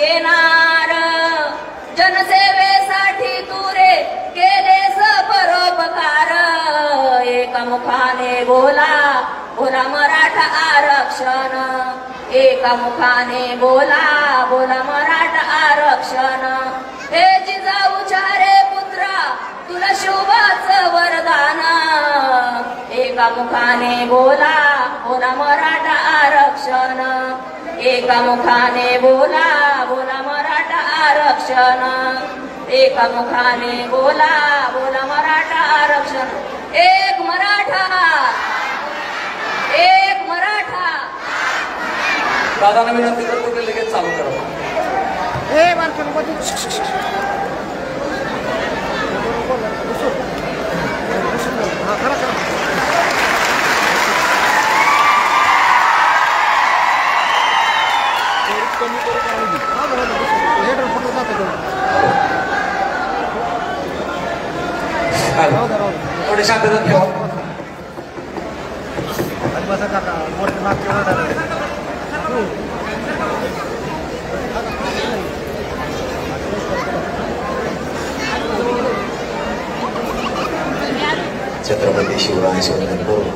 येणार जनसेवेसाठी तू रे केलेस परोपकार एका मुखाने बोला बोला मराठा आरक्षण एका मुखाने बोला बोला मराठा आरक्षण हे जिजाऊच्या रे पुत्रा तुला शुभाचं वरदान एका मुखाने बोला बोला मराठा आरक्षण एका मुखाने बोला बोला मराठा आरक्षण एका मुखाने बोला बोला मराठा आरक्षण एक मराठा एक मराठा दादांना विनंती करतो की लगेच चालू करा हे बारकन मध्ये हा खरं खरं कमी करू करायची हा बरोबर लेटर फक्त जातो थोडी शांतता ठेवा आणि बसा काका मोठे माग केला छत्रपती शिवराय शिवरायांकडून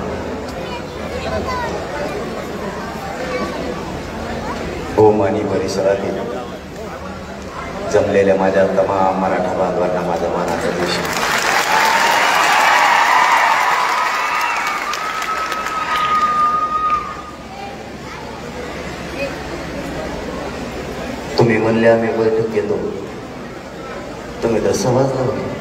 ओम आणि परिसरातील जमलेल्या माझ्या तमाम मराठा बांधवांना माझा मानाचा देश तुम्ही म्हणले आम्ही बैठक घेतो तुम्ही तर समजला होते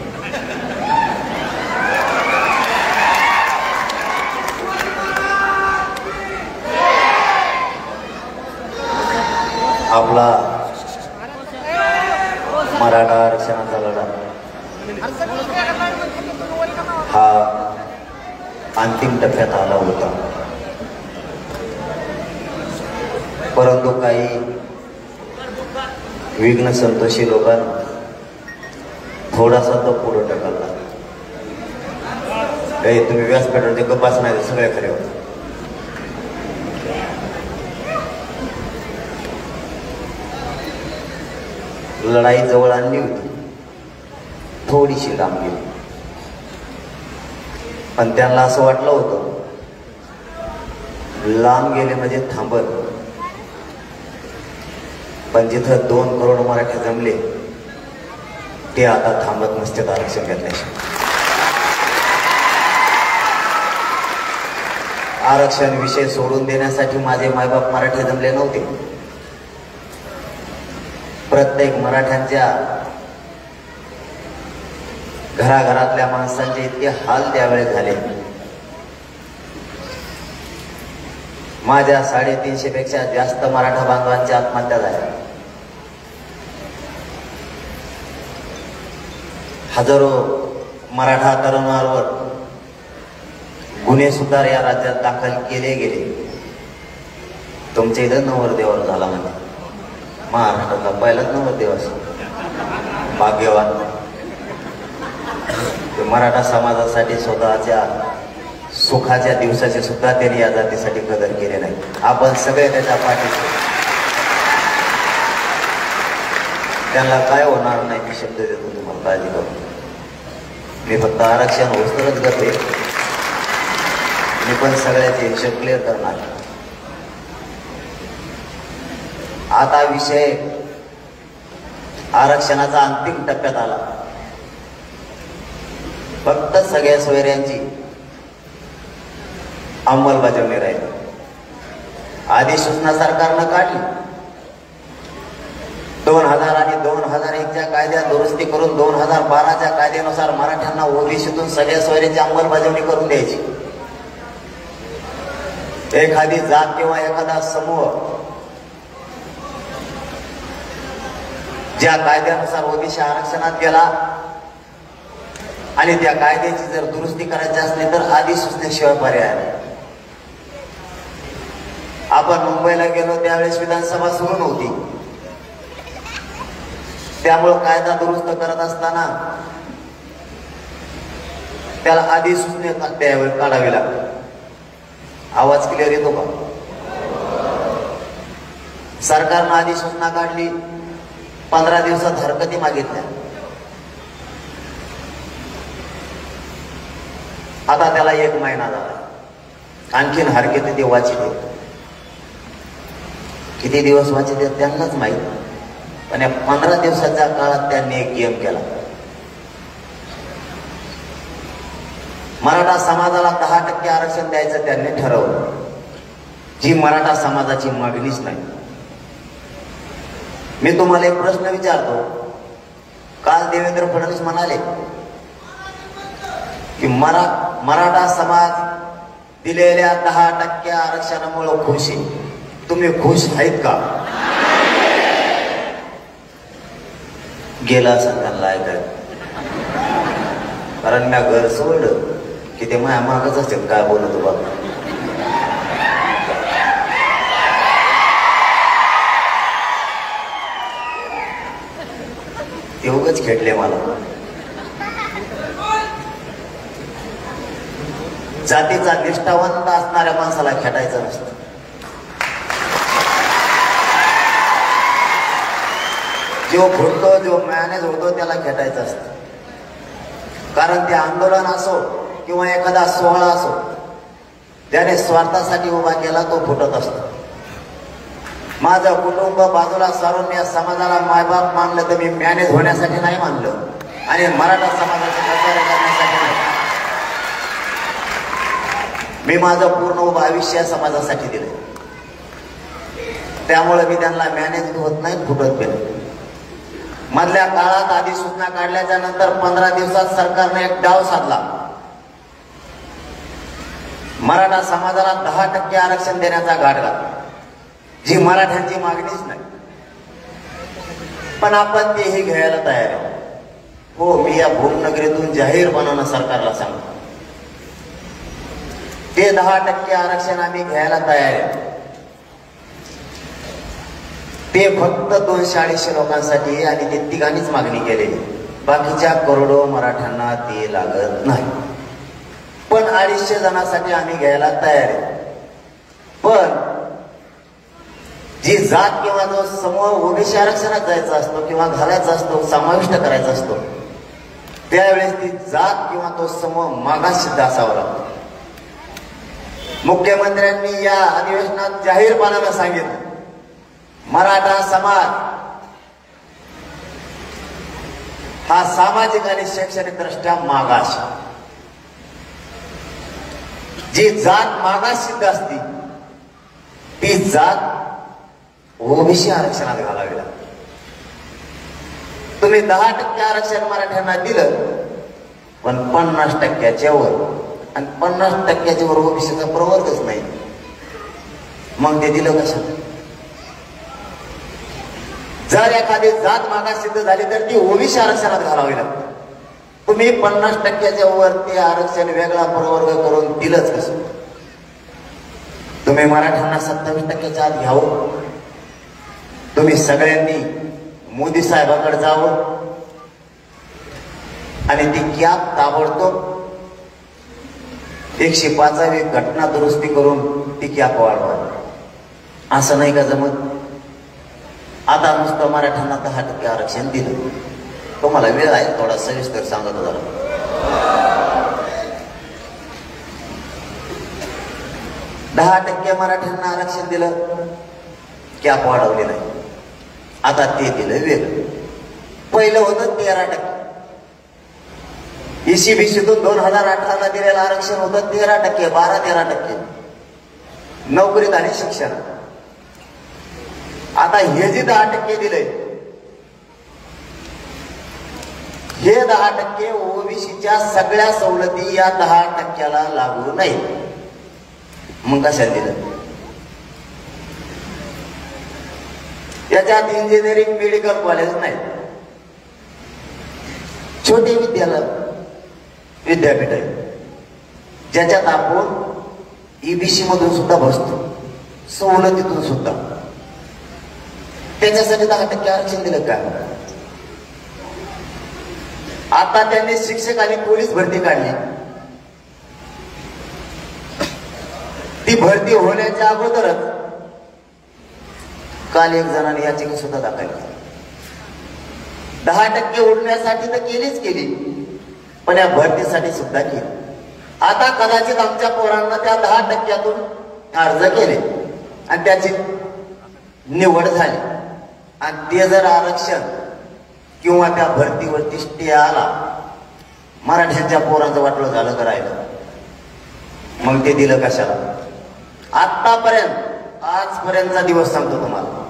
आपला मराठा आरक्षणाचा लढा हा अंतिम टप्प्यात आला होता परंतु काही विघ्न संतोषी लोकांना थोडासा तो पुढे ढकलला तुम्ही व्यासपीठावर ते गप्पाच नाही सगळे खरे होते लढाई जवळ आणली होती थोडीशी लांब गेली पण त्यांना असं वाटलं होतं लांब गेले म्हणजे थांबत पण जिथं 2 करोड मराठी जमले ते आता थांबत नसते आरक्षण घेतल्याशी आरक्षण विषय सोडून देण्यासाठी माझे मायबाप मराठी जमले नव्हते प्रत्येक मराठ्यांच्या घराघरातल्या माणसांचे इतके हाल त्यावेळेस झाले माझ्या 350 पेक्षा जास्त मराठा बांधवांच्या आत्महत्या झाल्या हजारो मराठा तरुणांवर गुन्हे सुद्धा या राज्यात दाखल केले गेले तुमच्या इथं नवरदेवावर झाला म्हणजे महाराष्ट्रातला पहिलाच नवरदेव भाग्यवान मराठा समाजासाठी स्वतःच्या सुखाच्या दिवसाचे सुद्धा त्यांनी या जातीसाठी कदर केले नाही आपण सगळे त्याच्या पाठीशी त्यांना काय होणार नाही मी शब्द देतो तुम्हाला काळजी करू मी फक्त आरक्षण होस्तरच करते मी पण सगळ्याचे हिशोब क्लिअर करणार आता विषय आरक्षणाचा अंतिम टप्प्यात आला फक्त सगळ्या सोयऱ्यांची अंमलबजावणी राहिली अधिसूचना सरकारनं काढली 2000 आणि 2001च्या कायद्यात दुरुस्ती करून 2012च्या कायद्यानुसार मराठ्यांना ओबीसीतून सगळ्या सोयऱ्यांची अंमलबजावणी करून द्यायची एखादी जात किंवा एखादा समूह ज्या कायद्यानुसार ओबीसी आरक्षणात गेला आणि त्या कायद्याची जर दुरुस्ती करायची असली तर अधिसूचनेशिवाय पर्याय नाही आपण मुंबईला गेलो त्यावेळेस विधानसभा सुरू नव्हती त्यामुळे कायदा दुरुस्त करत असताना त्याला अधिसूचने काढावी लागते आवाज क्लिअर येतो का सरकारनं अधिसूचना काढली 15 दिवसात हरकती मागितल्या. आता त्याला 1 महिना झाला. आणखीन हरकती ते वाचित आहेत. किती दिवस वाचित आहेत त्यांनाच माहीत. पण या 15 दिवसाच्या काळात त्यांनी एक गेम केला. मराठा समाजाला 10% आरक्षण द्यायचं त्यांनी ठरवलं, जी मराठा समाजाची मागणीच नाही. मी तुम्हाला एक प्रश्न विचारतो. काल देवेंद्र फडणवीस म्हणाले की मराठा समाज दिलेल्या 10% आरक्षणामुळे खुश आहे. तुम्ही खुश आहेत का? गेला असं त्यांना ऐकाय. कारण मी घर सोडलं की ते माझ्या मागच असेल काय बोलत बाबा. एवढंच खेटले मला. जातीचा निष्ठावंत असणाऱ्या माणसाला खेटायचं नसतं. जो फुटतो, जो मॅनेज होतो त्याला खेटायचं असतं. कारण ते आंदोलन असो किंवा एखादा सोहळा असो, ज्याने स्वार्थासाठी उभा केला तो फुटत असतो. माझं कुटुंब बाजूला सारून या समाजाला मायबाप मानलं तर मी मॅनेज होण्यासाठी नाही मानलं आणि मराठा समाजाचे प्रचार करण्यासाठी नाही. मी माझं पूर्ण उभं आयुष्य या समाजासाठी दिलं. त्यामुळे मी त्यांना मॅनेज होत नाही, फुटत गेलं. मधल्या काळात अधिसूचना काढल्याच्या नंतर 15 दिवसात सरकारने एक डाव साधला. मराठा समाजाला 10% आरक्षण देण्याचा घाट घातला, जी मराठ्यांची मागणीच नाही. पण आपण तेही घ्यायला तयार आहे. हो, मी या भूमनगरीतून जाहीरपणानं सरकारला सांगतो, ते 10% आरक्षण आम्ही घ्यायला तयार आहे. ते फक्त 240 लोकांसाठी आणि ते तिघांनीच मागणी केलेली. बाकीच्या करोडो मराठ्यांना ते लागत नाही. पण 250 जणांसाठी आम्ही घ्यायला तयार आहे. पण जी जात किंवा जो समूह ओबीसी आरक्षणात जायचा असतो किंवा घालायचा असतो, समाविष्ट करायचा असतो, त्यावेळेस ती जात किंवा तो समूह मागाससिद्ध असावा लागतो. मुख्यमंत्र्यांनी या अधिवेशनात जाहीरपणानं सांगितलं, मराठा समाज हा सामाजिक आणि शैक्षणिक दृष्ट्या मागास. जी जात मागास सिद्ध असती ती जात ओबीसी आरक्षणात घालावी लागते. तुम्ही 10% आरक्षण मराठ्यांना दिलं, पण 50%च्या वर आणि 50%च्या वर ओबीसीचा प्रवर्गच नाही. मग ते दिलं कसं? जर एखादी जात मागास सिद्ध झाली तर ती ओबीसी आरक्षणात घालावी लागते. तुम्ही 50%च्या वर ते आरक्षण वेगळा प्रवर्ग करून दिलंच कसं? तुम्ही मराठ्यांना 27%च्या आत घ्यावं. तुम्ही सगळ्यांनी मोदी साहेबांकडे जावं आणि ती कॅप ताबडतोब 105वी घटना दुरुस्ती करून ती कॅप वाढवा. असं नाही का जमत? आता नुसतं मराठ्यांना 10% आरक्षण दिलं. तुम्हाला वेळ आहे, थोडा सविस्तर सांगत होता. 10% मराठ्यांना आरक्षण दिलं, कॅप वाढवली नाही. आता ते दिलं वेगळं. पहिलं होतं 13%. ECBCतून 2018ला दिलेलं आरक्षण होतं 13%, 12-13% नोकरीत आणि शिक्षणात. आता हे जे 10% दिलंय, हे 10% ओबीसीच्या सगळ्या सवलती या 10%ला लागू नाही. मग कशाला दिलं? याच्यात इंजिनिअरिंग, मेडिकल कॉलेज नाही, छोटे विद्यापीठ आहे, ज्याच्यात आपण EBC मधून सुद्धा बसतो, सवलतीतून सुद्धा. त्याच्यासाठी 10% आरक्षण दिलं का? आता त्यांनी शिक्षक आणि पोलीस भरती काढली. ती भरती होण्याच्या अगोदरच काल एक जणांनी याचिका सुद्धा दाखल केली. 10% उडण्यासाठी तर केली, पण या भरतीसाठी सुद्धा केली. आता कदाचित आमच्या पोरांना त्या 10%तून अर्ज केले आणि त्याची निवड झाली आणि ते जर आरक्षण किंवा त्या भरतीवरती स्टे आला, मराठ्यांच्या पोरांचं वाटलं झालं करायला, मग ते दिलं कशाला? आजपर्यंतचा दिवस सांगतो तुम्हाला.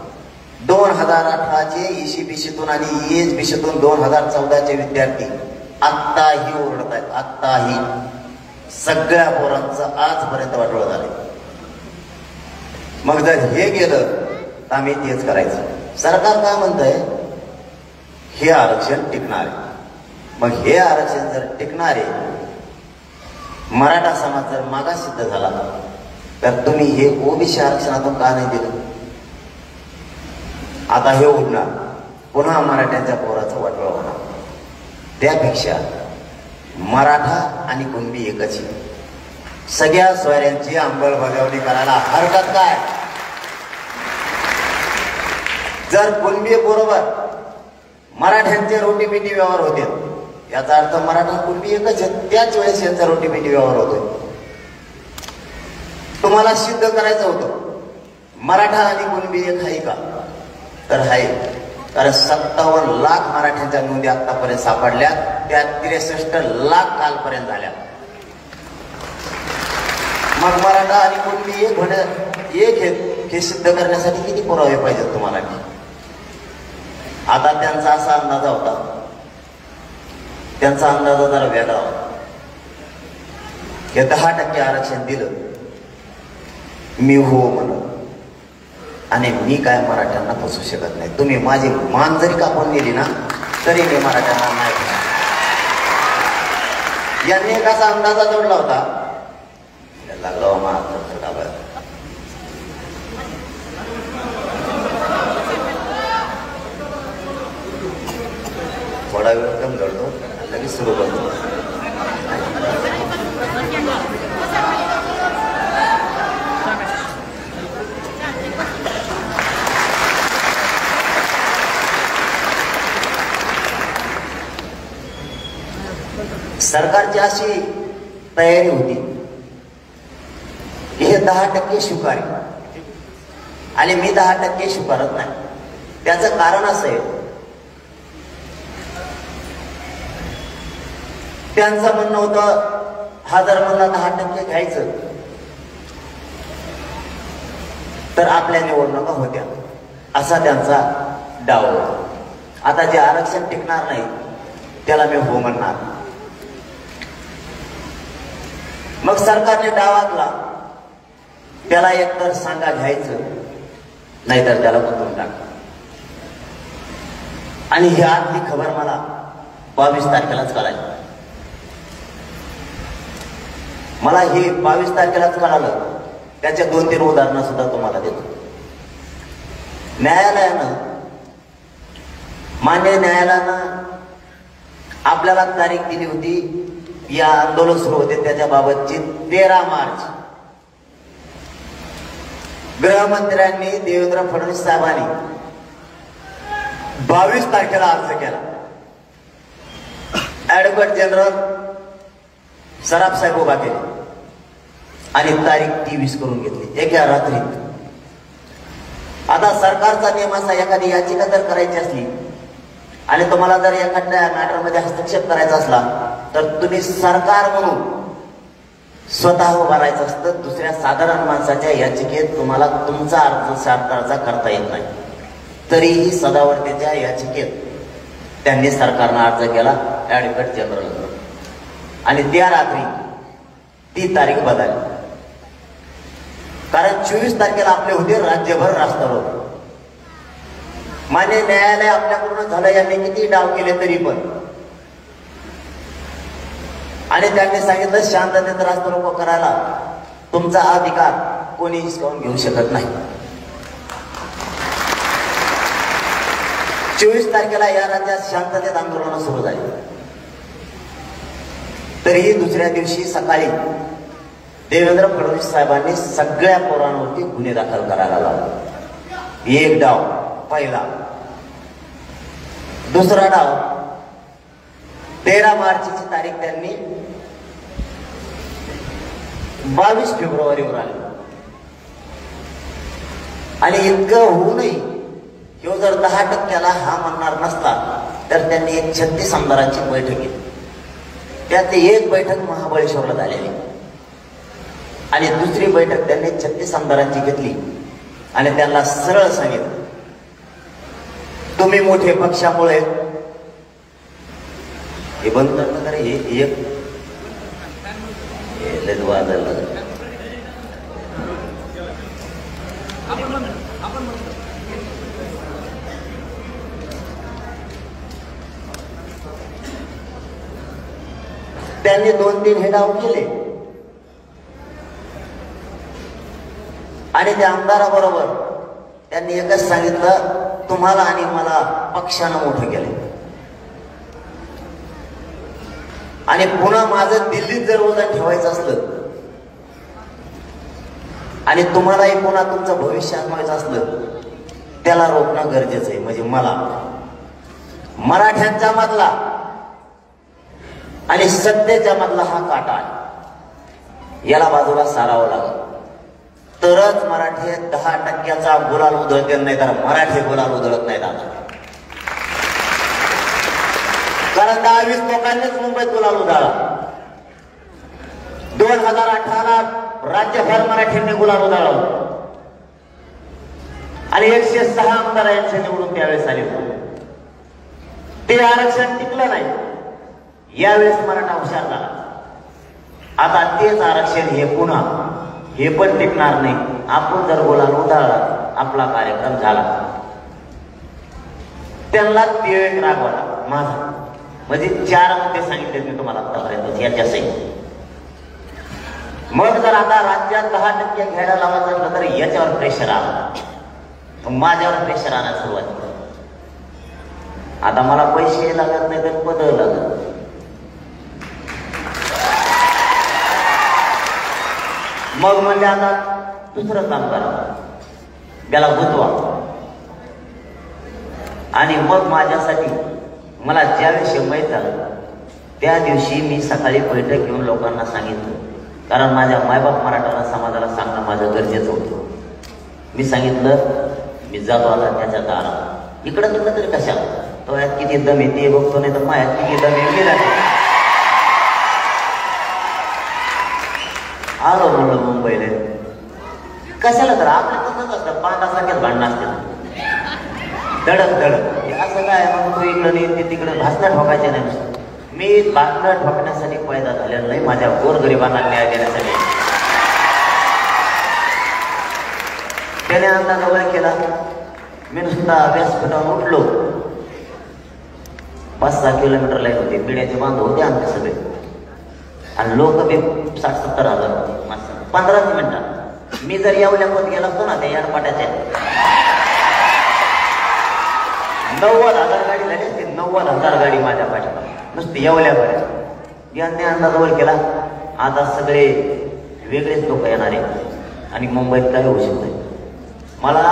2018चे ECBCतून आणि EHBCतून 2014चे विद्यार्थी आत्ताही ओरडत आहेत. आत्ताही सगळ्या पोरांचं आजपर्यंत वाटोळं झालंय. मग जर हे गेलं तर आम्ही तेच करायचं. सरकार काय म्हणतंय? हे आरक्षण टिकणार आहे. मग हे आरक्षण जर टिकणार आहे, मराठा समाज जर मागास सिद्ध झाला, तर तुम्ही हे OBC आरक्षणातून का नाही दिलं? आता हे उडणार, पुन्हा मराठ्यांच्या पोराचं वाटोळं होणार. त्यापेक्षा मराठा आणि कुणबी एकच आहे. सगळ्या सोयऱ्यांची अंमलबजावणी करायला हरकत काय? जर कुणबी बरोबर मराठ्यांचे रोटीपिटी व्यवहार होते, याचा अर्थ मराठा कुणबी एकच आहे. त्याच वेळेस यांचा रोटीपिटी व्यवहार होतोय. तुम्हाला सिद्ध करायचं होतं मराठा आणि कुणबी एक आहे का? तर आहे. कारण 57 लाख मराठ्यांच्या नोंदी आतापर्यंत सापडल्या, त्या 63 लाख कालपर्यंत झाल्या. मग मराठा आणि कुणबी एक हे सिद्ध करण्यासाठी किती पुरावे पाहिजेत तुम्हाला? आता त्यांचा असा अंदाज होता, त्यांचा अंदाज जरा वेगळा होता. हे 10% आरक्षण दिलं, मी हो म्हणून, आणि मी काय मराठ्यांना फसवू शकत नाही. तुम्ही माझी मान जरी कापून नेली ना, तरी मी मराठ्यांना नाही फसवणार. यांनी एक असा अंदाजा जोडला होता, लागला थोडा वेळ कम जोडतो, लगेच सुरू करतो. सरकारची अशी तयारी होती की हे 10% स्वीकारे, आणि मी 10% स्वीकारत नाही. त्याचं कारण असं आहे, त्यांचं म्हणणं होतं हा जर मला 10% घ्यायचं तर आपल्या निवडणुका होत्या, असा त्यांचा डाव होता. आता जे आरक्षण टिकणार नाही त्याला मी हो म्हणणार. मग सरकारने डाव आखला, त्याला एकतर सांगा घ्यायचं, नाहीतर त्याला गुंतवून टाक. आणि ही आजची खबर मला 22 तारखेलाच कळाली. मला हे 22 तारखेलाच कळालं. त्याच्या 2-3 उदाहरणं सुद्धा तुम्हाला देतो. मान्य न्यायालयानं आपल्याला तारीख दिली होती, या आंदोलन सुरू होते त्याच्याबाबतची 13 मार्च. गृहमंत्र्यांनी देवेंद्र फडणवीस साहेबांनी 22 तारखेला अर्ज केला. ऍडव्होकेट जनरल सराफ साहेब उभा केले आणि तारीख 23 करून घेतली एका रात्रीत. आता सरकारचा नियम असा, एखादी याचिका जर करायची असली आणि तुम्हाला जर एखाद्या मॅटरमध्ये हस्तक्षेप करायचा असला तर तुम्ही सरकार म्हणून स्वतः उभा राहायचं असतं. दुसऱ्या साधारण माणसाच्या याचिकेत तुम्हाला तुमचा अर्ज सरकारचा करता येत नाही. तरीही सदावर्तीच्या याचिकेत त्यांनी सरकारनं अर्ज केला ऍडव्होकेट जनरल, आणि त्या रात्री ती तारीख बदलली. कारण 24 तारखेला आपले होते राज्यभर रास्तारोको. मान्य न्यायालय आपल्याकडून झालं, यांनी किती डाव केले तरी पण, आणि त्यांनी सांगितलं शांततेत रास्तारोको करायला तुमचा अधिकार कोणी हिसकावून घेऊ शकत नाही. 24 तारखेला या राज्यात शांततेत आंदोलन सुरू झाली. तरीही दुसऱ्या दिवशी सकाळी देवेंद्र फडणवीस साहेबांनी सगळ्या पोरांवरती गुन्हे दाखल करायला लावले. एक डाव पहिला. दुसरा डाव 13 मार्चची तारीख त्यांनी 22 फेब्रुवारीवर आली आणि इतकं होऊनही ह्यो जर 10% हा म्हणणार नसता तर त्यांनी एक 36 आमदारांची बैठक घेतली. त्यातली एक बैठक महाबळेश्वरला झालेली आणि दुसरी बैठक त्यांनी 36 आमदारांची घेतली आणि त्यांना सरळ सांगितलं, तुम्ही मोठे पक्षामुळे हे बंद करता रे, हे एक त्यांनी 2-3 हे डाव केले आणि त्या आमदाराबरोबर त्यांनी एकच सांगितलं, तुम्हाला आणि मला पक्षानं मोठं केलं आणि पुन्हा माझं दिल्लीत जर वजन ठेवायचं असलं आणि तुम्हालाही पुन्हा तुमचं भविष्य आठवायचं असलं त्याला रोखणं गरजेचं आहे. म्हणजे मला मराठ्यांच्या मधला आणि सत्तेच्या मधला हा काटा आहे, याला बाजूला सारावं लागेल तरच मराठी 10%चा गुलाल उधळतील, नाही तर मराठी गुलाल उधळत नाहीत. आता कारण 10-20 लोकांनीच मुंबईत गुलाल उधळला. 2018ला राज्यभर मराठींनी गुलाल उधळला आणि 106 आमदार यांचे निवडून त्यावेळेस आले. ते आरक्षण टिकलं नाही. यावेळेस मराठा हुशार झाला. आता तेच आरक्षण हे पुन्हा हे पण टिकणार नाही. आपण जर गुलाल उधळला आपला कार्यक्रम झाला. त्यांना ते रागवला माझा. म्हणजे 4 मुद्दे सांगितले मी तुम्हाला आतापर्यंत याच्या सहित. मग जर आता राज्यात 10% घ्यायला लावायचं असलं तर याच्यावर प्रेशर आला, माझ्यावर प्रेशर आणायला सुरुवात केली. आता मला पैसे लागत नाही तर पद लागत. मग म्हणजे आता दुसरं काम करा, त्याला गुंतवा. आणि मग माझ्यासाठी मला ज्या दिवशी माहीत झालं त्या दिवशी मी सकाळी बैठक घेऊन लोकांना सांगितलं, कारण माझ्या मायबाप मराठा समाजाला सांगणं माझं गरजेचं होतं. मी सांगितलं मी जातो आता त्याच्या दारात. इकडं तिकडं तरी कशाला, तो यात किती दम येते बघतो, नाही तर मायात किती दम येते. आलो म्हणलं मुंबईला. कशाला तर आपल्या तसंच असतं, पांडासारख्याच भांडणं असते धडक धडक. असं काय मग तू इकडं नाही ते तिकडं भासणं ठोकायचे नाही नुसतं. मी भासणं ठोकण्यासाठी पैदा झालेला नाही, माझ्या गोरगरिबांना न्याय देण्यासाठी. त्याने अंदाज जवळ केला. मी नुसता व्यासपीठावर उठलो. 5-6 किलोमीटरला येत होते. पिण्याचे बांधव होते आमचे सगळे आणि लोक बी 60-70 हजार माणसं. 15 मिनिटात मी जर येवल्या पोत गेला असतो ना त्या यारपाट्याच्या 90,000 गाडी झाली असती. 90,000 गाडी माझ्या पाठीला नुसती येवल्याकडे. यांनी अंदाजावर केला आता सगळे वेगळेच लोक येणारे आणि मुंबईत काय होऊ शकत. मला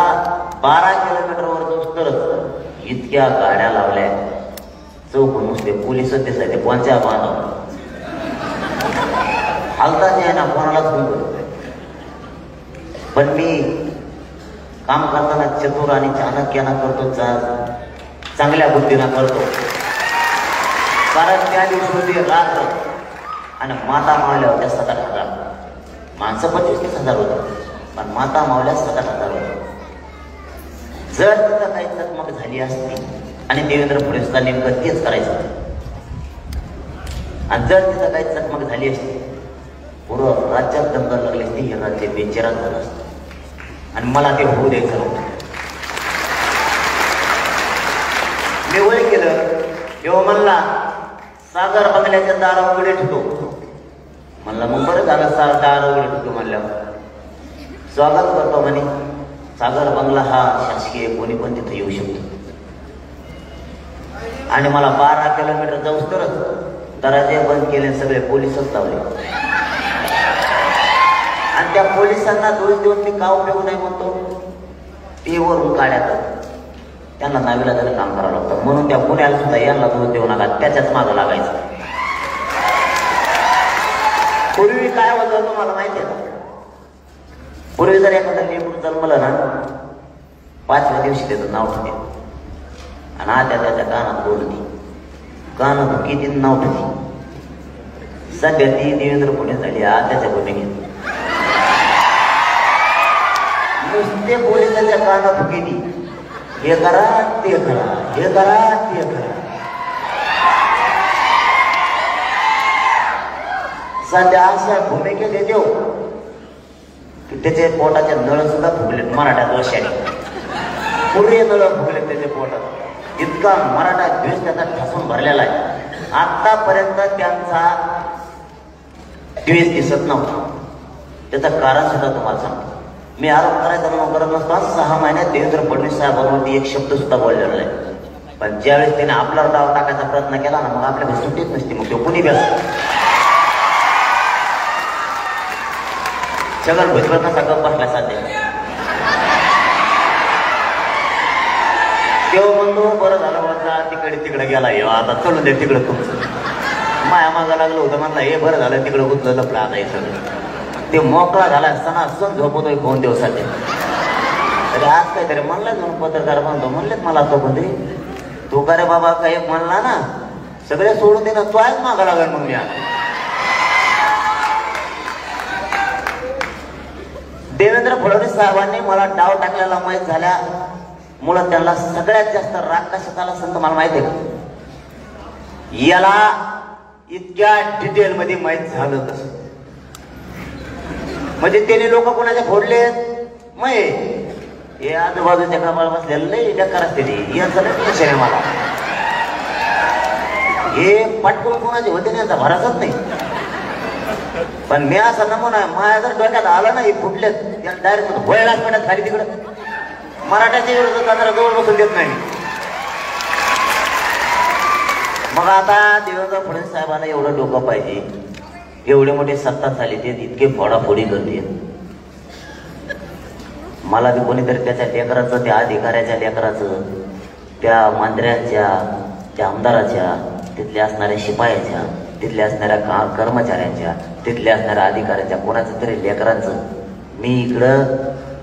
12 किलोमीटरवर जाऊस तरच इतक्या गाड्या लावल्या. चौक नुसते पोलिसच दिसायचे. कोणत्या बांधव हालताच आहे ना, कोणालाच फोन करतो. पण मी काम करताना चतुर आणि चाणक्यानं करतो, चांगल्या बुद्धीनं करतो. कारण त्या दिवशी होती रात्र आणि माता मावल्या होत्या 7-8 हजार. माणसं 25-30 हजार होतं, पण माता मावल्या 7-8 हजार होत्या. जर तिथं काही चकमक झाली असती आणि देवेंद्र फडणवीसला नेमकं तेच करायचं, आणि जर तिथं काही चकमक झाली असती पूर्ण राज्यात दंगल लागली असती, हे राज्य बेचैन झालं असतं आणि मला ते होऊ द्यायचं नव्हतं. मी वय केलं तेव्हा म्हणला सागर बंगल्याच्या दार उघडे ठेवतो. म्हणलं मग बरं झालं दार उघडे ठेवतो म्हणल्यावर स्वागत करतो म्हणे. सागर बंगला हा शासकीय, कोणी पण तिथे येऊ शकतो. आणि मला 12 किलोमीटर जाऊस तरच दरवाजे बंद केले, सगळे पोलिसच लावले. आणि त्या पोलिसांना दोष देऊन मी का उपयोग नाही म्हणतो. ते वरून काढ्यात त्यांना नावीलाजाने काम करावं लागतं. म्हणून त्या पुण्याला सुद्धा यांना दोष देऊ नका, त्याच्याच मागं लागायचं. पूर्वी काय होतं तुम्हाला माहिती आहे का? पूर्वी जर एखादा लेकरू जन्मलं ना, 5व्या दिवशी त्याचं नाव ठेवते आणि आता त्याच्या कानात बोलती, कानात किती नाव ठेवते. सध्या ती देवेंद्र पुणे झाली, आत्याच्या भूमिकेत नुसते पोलीस त्याच्या कानात किती, हे करा ते करा, हे करा ते करा. सध्या अशा भूमिकेत येतो की त्याचे पोटाचे नळ सुद्धा फुगलेत मराठ्यात वर्षाने. पुढे नळ फुगलेत त्याच्या पोटात. इतका मराठा द्वेष त्याचा ठसून भरलेला आहे. आतापर्यंत त्यांचा द्वेष दिसत नव्हता. त्याचं कारण सुद्धा तुम्हाला सांगतो. मी आरोप करायचा म्हणून करत नसतो. 6 महिन्यात देवेंद्र फडणवीस साहेबांवरती एक शब्द सुद्धा बोललेला नाही. पण ज्यावेळेस त्याने आपला डाव टाकायचा प्रयत्न केला ना, मग आपल्याकडे सुट्टीच नसते. मग तो कुणी व्यस्त सगळं भुजबळचा सगळं बसला साध्य. तेव्हा म्हणतो बरं झालं वाटला तिकडे तिकडे गेला, हे आता चलून दे तिकडं तुमचं. माया मागा लागलं होतं म्हणला, हे बरं झालं तिकडं गुतलं लपलं आता हे सगळं. ते मोकळा झाला असताना सण झोपतोय 2 दिवसाचे. तरी आज काहीतरी म्हणलं जाऊन पत्रकार म्हणतो, म्हणलेत मला तो कोणतरी, तू का रे बाबा काही म्हणला ना, सगळे सोडून दे ना, तू आहेच मागा लागल. मग मी देवेंद्र फडणवीस साहेबांनी मला डाव टाकलेला माहीत झाल्यामुळं त्यांना सगळ्यात जास्त राग कशात आला असं मला माहिती आहे का? याला इतक्या डिटेल मध्ये माहीत झालं कसं, म्हणजे त्याने लोक कोणाच्या फोडलेत मै हे आजूबाजूच्या कामाला बसलेलं नाही बेकार असते ती यांचं नाही टेन्शन आहे मला. हे पटकून कोणाचे होते यांचा भरासच नाही. पण मी असा नमुना आहे, माझ्या जर डोक्यात आलं नाही फुटलेत त्याला डायरेक्ट वळलाच पडत खाली तिकडं. मराठ्याच्या विरोधात जरा जवळ बसून देत नाही. मग आता देवेंद्र फडणवीस साहेबांना एवढं डोकं पाहिजे, एवढे मोठे सत्ता झाली ते इतके फोडाफोडी करते. मला बी कोणीतरी त्याच्या लेकराचं, त्या अधिकाऱ्याच्या लेकराचं, त्या मंत्र्यांच्या, त्या आमदाराच्या, तिथल्या असणाऱ्या शिपायाच्या, तिथल्या असणाऱ्या कर्मचाऱ्यांच्या, तिथल्या असणाऱ्या अधिकाऱ्यांच्या, कोणाचं तरी लेकरांचं मी इकडं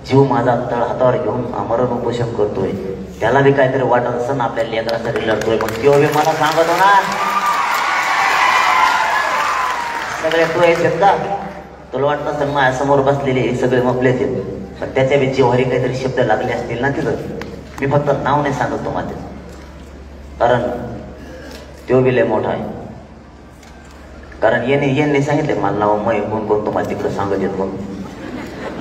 जीव माझा तळ हातावर घेऊन आमरण उपोषण करतोय. त्याला बी काहीतरी वाटत असं ना आपल्या लेकरासाठी लढतोय. मग तो बी मला सांगतो ना सगळे तू येतात का, तुला वाटतं असेल माझ्या समोर बसलेले हे सगळे मपलेच आहेत. पण त्याच्या बी जिव्हारी काहीतरी शब्द लागले असतील ना तिथं. मी फक्त नाव नाही सांगत तुम्हाला, कारण तो बी लय मोठा आहे. कारण यांनी सांगितले मला नाव मग कोण कोण तुम्हाला तिकडं सांगत येत. म्हणून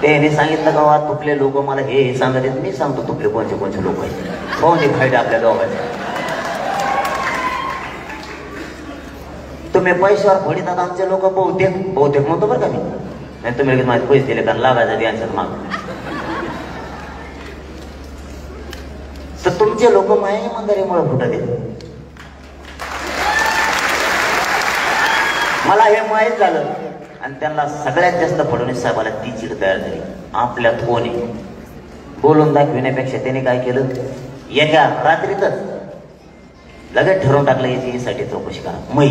त्याने सांगितलं का तुपले लोक मला हे सांगत येत. मी सांगतो तुपले कोणते कोणते लोक आहेत, कोणते फायदा आपल्या गावाचे. तुम्ही पैशावर फोडीतात आमचे लोक बहुतेक म्हणतो बरं का मी. नाही तुम्ही लगेच माझे पैसे दिले कारण लागायचं यांच्यात माग. तर तुमचे लोक माया इमानदारीमुळे फुटत आहेत. मला हे माहीत झालं आणि त्यांना सगळ्यात जास्त फडणवीस साहेबाला ती चिड तयार झाली. आपल्यात कोणी बोलून दाखविण्यापेक्षा त्याने काय केलं, एका रात्रीतच लगेच ठरवून टाकलं याची चौकशी करा. मै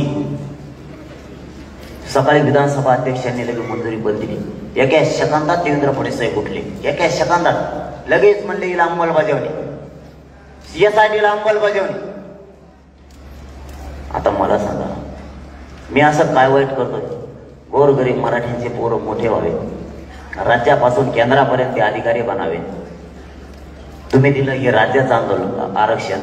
सकाळी विधानसभा अध्यक्षांनी लगेच मंजुरी पण दिली. एका सेकंदात देवेंद्र फडणवीस साहेब उठले. एका सेकंदात लगेच म्हणले हिला अंमलबजावणी, यासाठीला अंमलबजावणी. आता मला सांगा मी असं काय वाईट करतोय? गोरगरीब मराठ्यांचे पोरं मोठे व्हावे, राज्यापासून केंद्रापर्यंत ते अधिकारी बनावे. तुम्ही दिलं हे राज्याचं आंदोलन आरक्षण,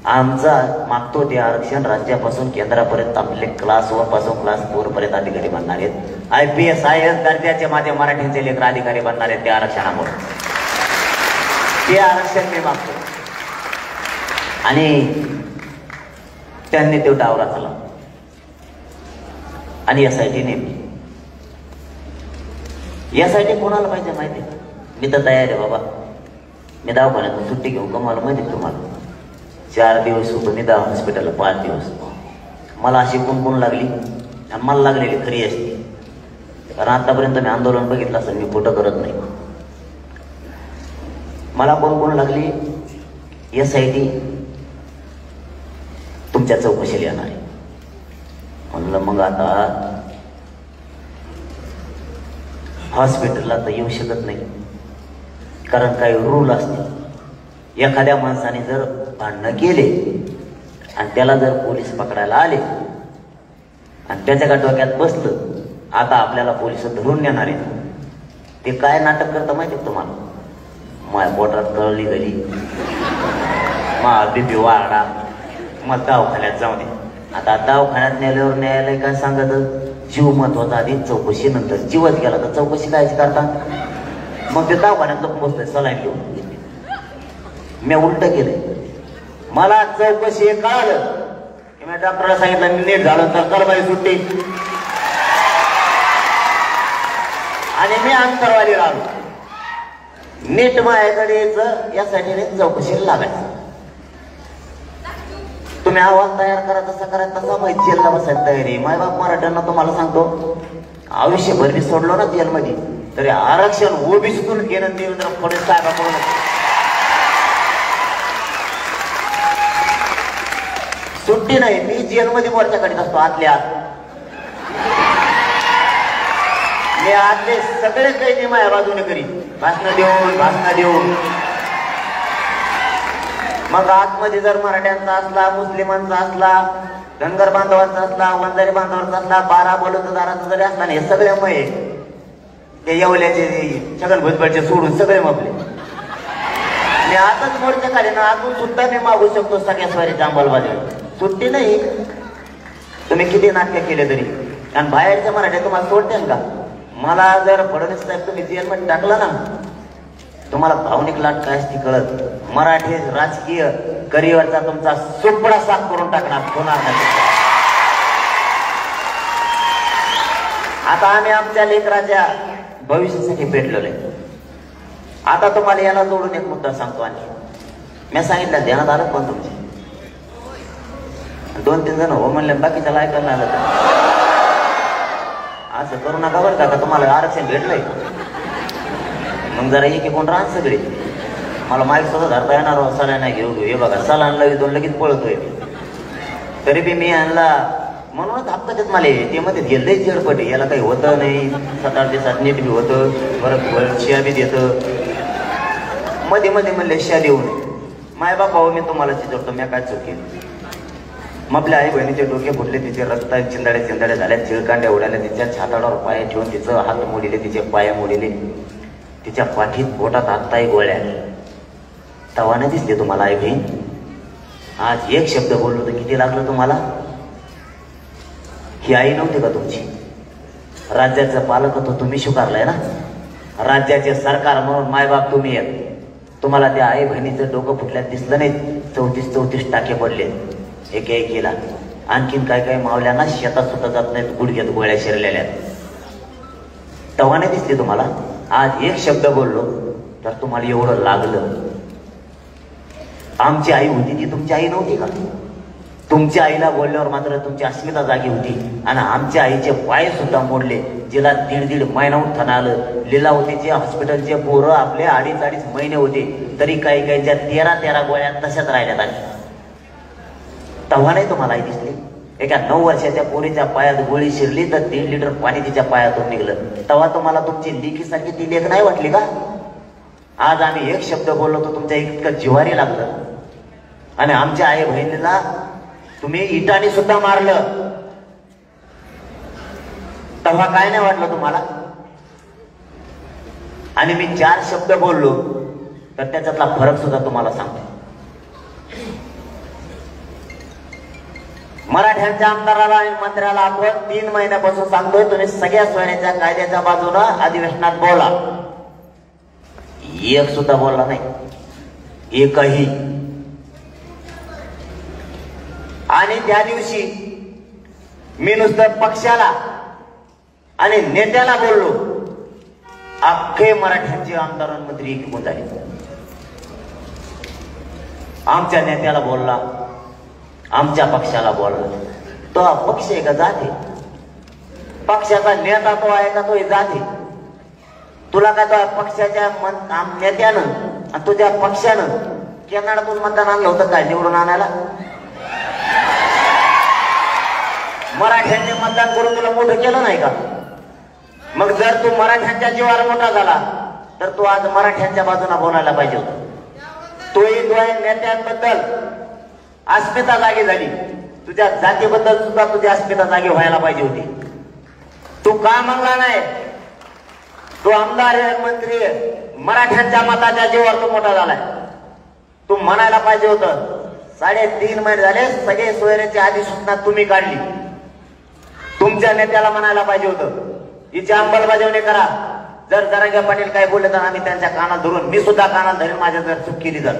आमचा मागतो ते आरक्षण राज्यापासून केंद्रापर्यंत आपले क्लास 1 पासून क्लास 4 पर्यंत अधिकारी बनणार आहेत. IPS IAS दर्जाचे माझे मराठ्यांचे लेकर अधिकारी बनणार आहेत त्या आरक्षणामुळे. ते आरक्षण मी मागतो. आणि त्यांनी तो डाव रचला आणि यासाठी नेमली. यासाठी कोणाला पाहिजे माहिती? मी तर तयार आहे बाबा. मी दवाखान्यातून सुट्टी घेऊन कमाला माहिती तुम्हाला. 4 दिवस होतो मी दवा हॉस्पिटलला, 5 दिवस. मला अशी कुणकुण लागली आणि मला लागलेली खरी असते. कारण आतापर्यंत मी आंदोलन बघितलं असं, मी खोटं करत नाही. मला कुणकुण लागली SIT तुमच्या चौकशीला येणार आहे. म्हणलं मग आता हॉस्पिटलला तर येऊ शकत नाही, कारण काही रूल असते. एखाद्या माणसाने जर भांडणं केले आणि त्याला जर पोलीस पकडायला आले आणि त्याच्या डोक्यात बसलं आता आपल्याला पोलीस धरून नेणार आहेत, ते काय नाटक करतं माहिती आहे तुम्हाला? माझ्या पोटात कळली गेली, मा BP वाढा, मग दवाखान्यात जाऊ दे. आता दवाखान्यात नेल्यावर न्यायालय काय सांगत? जीव महत्वाचा, आधी चौकशी नंतर. जीवच गेला तर चौकशी कायची करता? मग ते दवाखान्यात लोक बसतोय सलाईन घेऊन. मी उलट केलंय. मला चौकशी हे कळालं की मी डॉक्टरला सांगितलं मी नीट झालं तर करबाई सुट्टी, आणि मी अंतरवाली राहिलो. नीट माझ्याकडे यायचं यासाठी चौकशीला लागायचं. तुम्ही आवाज तयार करा, तसा करा, तसा माहिती जेलला बसायला तयारी. मायबाप मराठ्यांना तुम्हाला सांगतो, आयुष्यभर मी सोडलो ना जेलमध्ये तरी आरक्षण ओबीसीतून घेणं देवेंद्र फडणवीस साहेबांकडून. सुट्टी नाही, मी जेलमध्ये मोर्चा काढत असतो आतल्या आत. मी आतले सगळे कैदी माझ्या बाजूने करीत, भाषण देऊन. मग आतमध्ये जर मराठ्यांचा असला, मुस्लिमांचा असला, धनगर बांधवांचा असला, वंजारी बांधवांचा असला, 12 बलुतेदारांचा जरी असला, हे सगळे मये ते येवल्याचे छगन भुजबळचे सोडून सगळे मपले. मी आताच मोर्चा काढे ना, अजून सुद्धा मी मागू शकतो सगळ्या स्वारीच्या अंमलबजावणी. सुट्टी नाही. तुम्ही किती नाटक केले तरी. आणि बाहेरच्या मराठ्या तुम्हाला सोडते का? मला जर फडणवीस साहेब तुम्ही जेलमध्ये टाकला ना, तुम्हाला भावनिक लाट काय असती कळत. मराठी राजकीय करिअरचा तुमचा सुपडा साफ करून टाकणार होणार नाही. आता आम्ही आमच्या लेकराच्या भविष्यासाठी पेटलेलो आहे. आता तुम्हाला याला जोडून एक मुद्दा सांगतो. आणि मी सांगितलं ध्यानात आलं पण तुमचे 2-3 जण हो म्हणले, बाकीच्या ऐकायला आलं तर असं करू नका बरं का, तुम्हाला आरक्षण भेटलंय. मग जरा एक कोण राहत सगळे. मला माईक सुद्धा धरता येणार सला नाही घेऊ. हे बघा सला आणला दोन लगेच पळतोय. तरी बी मी आणला म्हणूनच हप्त्यात मला ते मध्ये गेलंय चिडपट. याला काही होतं नाही, 7-8 दिवसात नीट बी होतं, बरं शिया बी देतं. मध्ये म्हणले शिया देऊ नये. माय बापा मी तुम्हाला चिडवतो, मी काय चूक केली? मग आपल्या आई बहिणीचे डोके फुटले, तिचे रक्त चिंदाड्या झाल्या, चिळकांड्या उडाल्या, तिच्या छाताडावर पाय ठेवून तिचं हात मोडले, तिचे पाय मोडले, तिच्या पाठीत पोटात आत्ताही गोळ्या. तवाने दिसले तुम्हाला आई बहीण? आज एक शब्द बोललो तर किती लागलं तुम्हाला? ही आई नव्हती का तुमची? राज्याचं पालकत्व तुम्ही स्वीकारलंय ना, राज्याचे सरकार म्हणून मायबाप तुम्ही आहेत. तुम्हाला त्या आई बहिणीचं डोकं फुटल्यात दिसलं नाही? 34 टाके पडले एकेला. आणखीन काय मावल्यांना शेतात सुद्धा जात नाहीत, गुडघ्यात गोळ्या शिरलेल्या. तवाने दिसले तुम्हाला? आज एक शब्द बोललो तर तुम्हाला एवढं लागलं. आमची आई होती ती तुमची आई नव्हती का? तुमच्या आईला बोलल्यावर मात्र तुमची अस्मिता जागी होती. आणि आमच्या आईचे पाय सुद्धा मोडले, जिला 1.5 महिना उठताना आलं. लिलावतीचे हॉस्पिटलचे पोरं आपले 2.5 महिने होते, तरी काही ज्या 13 गोळ्या तशाच राहिल्यात. आणि तेव्हा नाही तुम्हाला आई दिसली? एका 9 वर्षाच्या पोरीच्या पायात गोळी शिरली तर 3 लिटर पाणी तिच्या पायातून निघलं. तेव्हा तुम्हाला तुमची लेकीसारखी ती लेख नाही वाटली का? आज आम्ही एक शब्द बोललो तर तुमच्या इतकं जिव्हारी लागलं. आणि आमच्या आई बहिणीला तुम्ही इटाने सुद्धा मारलं, तेव्हा काय नाही वाटलं तुम्हाला? आणि मी 4 शब्द बोललो तर त्याच्यातला फरक सुद्धा तुम्हाला सांगतो. मराठ्यांच्या आमदाराला आणि मंत्र्याला आपण 3 महिन्यापासून सांगतोय, तुम्ही सगळ्या सोयऱ्याच्या कायद्याच्या बाजूनं अधिवेशनात बोला. एक सुद्धा बोलला नाही, एकही. आणि त्या दिवशी मी नुसतं पक्षाला आणि नेत्याला बोललो, अख्खे मराठ्यांचे आमदार आणि मंत्री एकूण झाले. आमच्या नेत्याला बोलला, आमच्या पक्षाला बोलला. तो हा पक्ष आहे का जात आहे? पक्षाचा नेता तो आहे का तो जात आहे? तुला काय तो पक्षाच्या नेत्यानं आणि तुझ्या पक्षानं कॅनडातून मतदान आणलं होतं काय निवडून आणायला? मराठ्यांनी मतदान करून तुला मोठं केलं नाही का? मग जर तू मराठ्यांच्या जीवावर मोठा झाला तर तू आज मराठ्यांच्या बाजूला बोलायला पाहिजे होता. तोही नेत्यांबद्दल अस्मिता जागी झाली, तुझ्या जातीबद्दल सुद्धा तुझी अस्मिता जागी व्हायला पाहिजे होती. तू का म्हणला नाही? तू आमदार आहे, मंत्री आहे, मराठ्यांच्या मताच्या जीवावर तू मोठा झालाय. तू म्हणायला पाहिजे होतं 3.5 महिने झाले सगळे सोयऱ्याची अधिसूचना तुम्ही काढली. तुमच्या नेत्याला म्हणायला पाहिजे होतं हिची अंमलबजावणी करा. जर जरांगे पाटील काय बोलले तर आम्ही त्यांच्या कानात धरून, मी सुद्धा कानात धरून माझ्या जर चूक केली तर.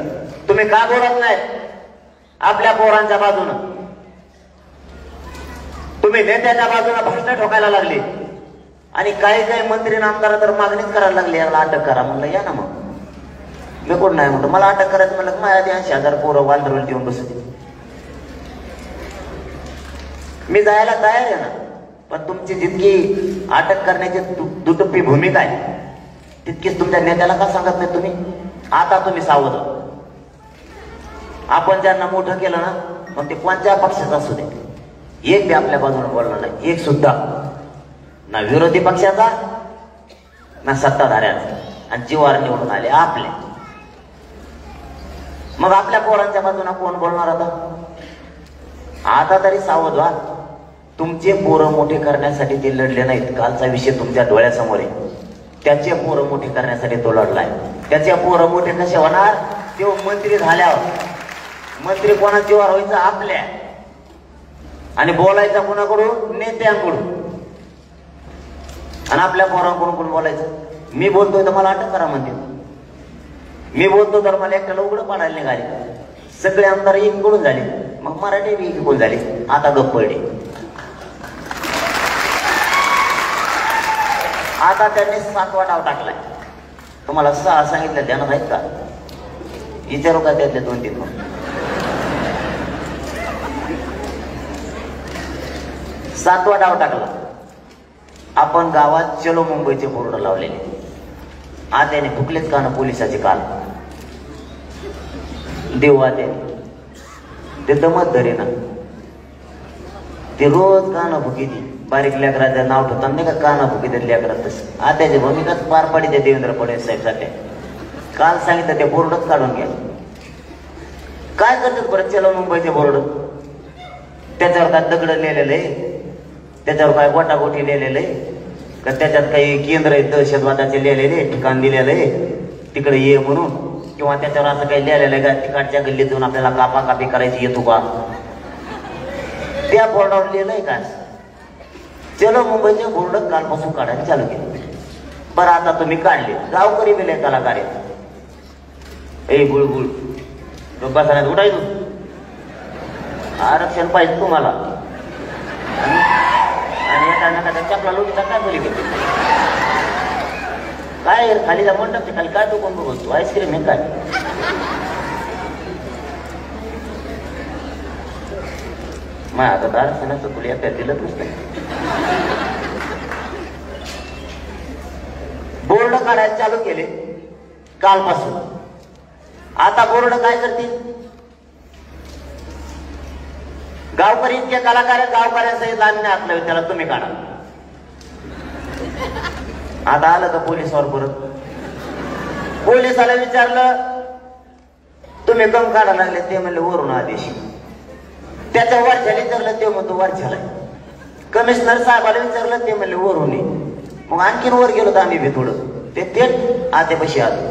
तुम्ही का बोलत नाही आपल्या पोरांच्या बाजूनं? तुम्ही नेत्याच्या बाजूला भाषण ठोकायला लागले आणि काही काही मंत्री आमदार तर मागणीच करायला लागले याला अटक करा. म्हणलं या ना मग. मी कोण नाही म्हणतो, मला अटक करायचं म्हणलं माझ्या 80,000 पोरं वांदरवली येऊन बसते. मी जायला तयार आहे ना, पण तुमची जितकी अटक करण्याची दुटप्पी भूमिका आहे तितकीच तुमच्या नेत्याला का सांगत नाही तुम्ही? आता तुम्ही सावध. आपण ज्यांना मोठं केलं ना, मग ते कोणत्या पक्षाचा असू दे, एक बी आपल्या बाजूने बोलणार नाही, एक सुद्धा. ना विरोधी पक्षाचा ना सत्ताधाऱ्याचा. आणि जीवावर निवडून आले आपले. मग आपल्या पोरांच्या बाजूने कोण बोलणार आता? आता तरी सावध व्हा. तुमचे पोरं मोठे करण्यासाठी ते लढले नाहीत. कालचा विषय तुमच्या डोळ्यासमोर आहे. त्याचे पोरं मोठे करण्यासाठी तो लढलाय. त्याचे पोरं मोठे कसे होणार? ते मंत्री झाल्यावर. मंत्री कोणा जीवावर व्हायचं? आपल्या. आणि बोलायचं कोणाकडून? नेत्यांकडून. आणि आपल्या पोरांकडून कोण बोलायचं? मी बोलतोय तर मला अटक करा म्हणते. मी बोलतो तर मला एकट्याला उघडं पाडायला निघाले. सगळे आमदार एकीकडून झाले, मग मराठी बी एकीकडून झाले. आता गप्प पडले. आता त्यांनी 7वा डाव टाकलाय. तुम्हाला 6 सांगितलं, ध्यानात आहेत का? विचारू का त्यातले 2-3 मग? 7वा डाव टाकला. आपण गावात चलो मुंबईचे बोर्ड लावलेले. आज त्याने फुकलेच का ना पोलिसाचे काल देवा ते दमत धरे ना. ते रोज काना फुकी ती बारीक लेकराचं नाव ठेवतात नाही का, काना फुकी देत लेकरात. तसं आत्याची भूमिकाच पार पाडी त्या देवेंद्र फडणवीस साहेब साठी. काल सांगितलं ते बोर्डच काढून घ्या. काय करतात बरं चलो मुंबईचे बोर्ड? त्याच्यावर काय दगड लिहिलेलं आहे? त्याच्यावर काय गोटागोटी लिहिलेलं आहे का? त्याच्यात काही केंद्र आहे दहशतवादाचे लिहिलेले, ठिकाण दिलेलं आहे तिकडे ये म्हणून? किंवा त्याच्यावर असं काही लिहिलेलं आहे का तिकडच्या गल्लीत जाऊन आपल्याला कापाकापी करायची येतो का? त्या बोर्डावर लिहिलंय का? चलो मुंबईचे बोर्ड कालपासून काढायला चालू केले. बरं आता तुम्ही काढले, गावकरी बिले कलाकार आहेत. ए गुळगुळ बसण्यात उठाय तू. आरक्षण पाहिजे तुम्हाला. आणि एका चपला लोटीचा काय बोली घेते? काय खालीचा मंडपचे खाली काय तू कोण बघतो? आईस्क्रीम हे काय? माझ्या आता आरक्षणाचं तुला एकट्या दिलंच नसतं. बोर्ड काढायला चालू केले कालपासून. आता बोर्ड काय करतील? गावकरी इतके कलाकार आहेत, गावकऱ्यांसहित आम्ही नाही आपल्या त्याला तुम्ही काढा. आता आलं का पोलिसावर परत? पोलिसाला विचारलं तुम्ही कम काढा लागले? ते म्हणले वरून आदेश. त्याच्या वरच्याला विचारलं, ते म्हणतो वरच्याला. कमिशनर साहेबाला विचारलं, ते म्हणले वरून. मग आणखीन वर गेलो तर आम्ही बी थोडं ते थेट आतेपाशी आलो.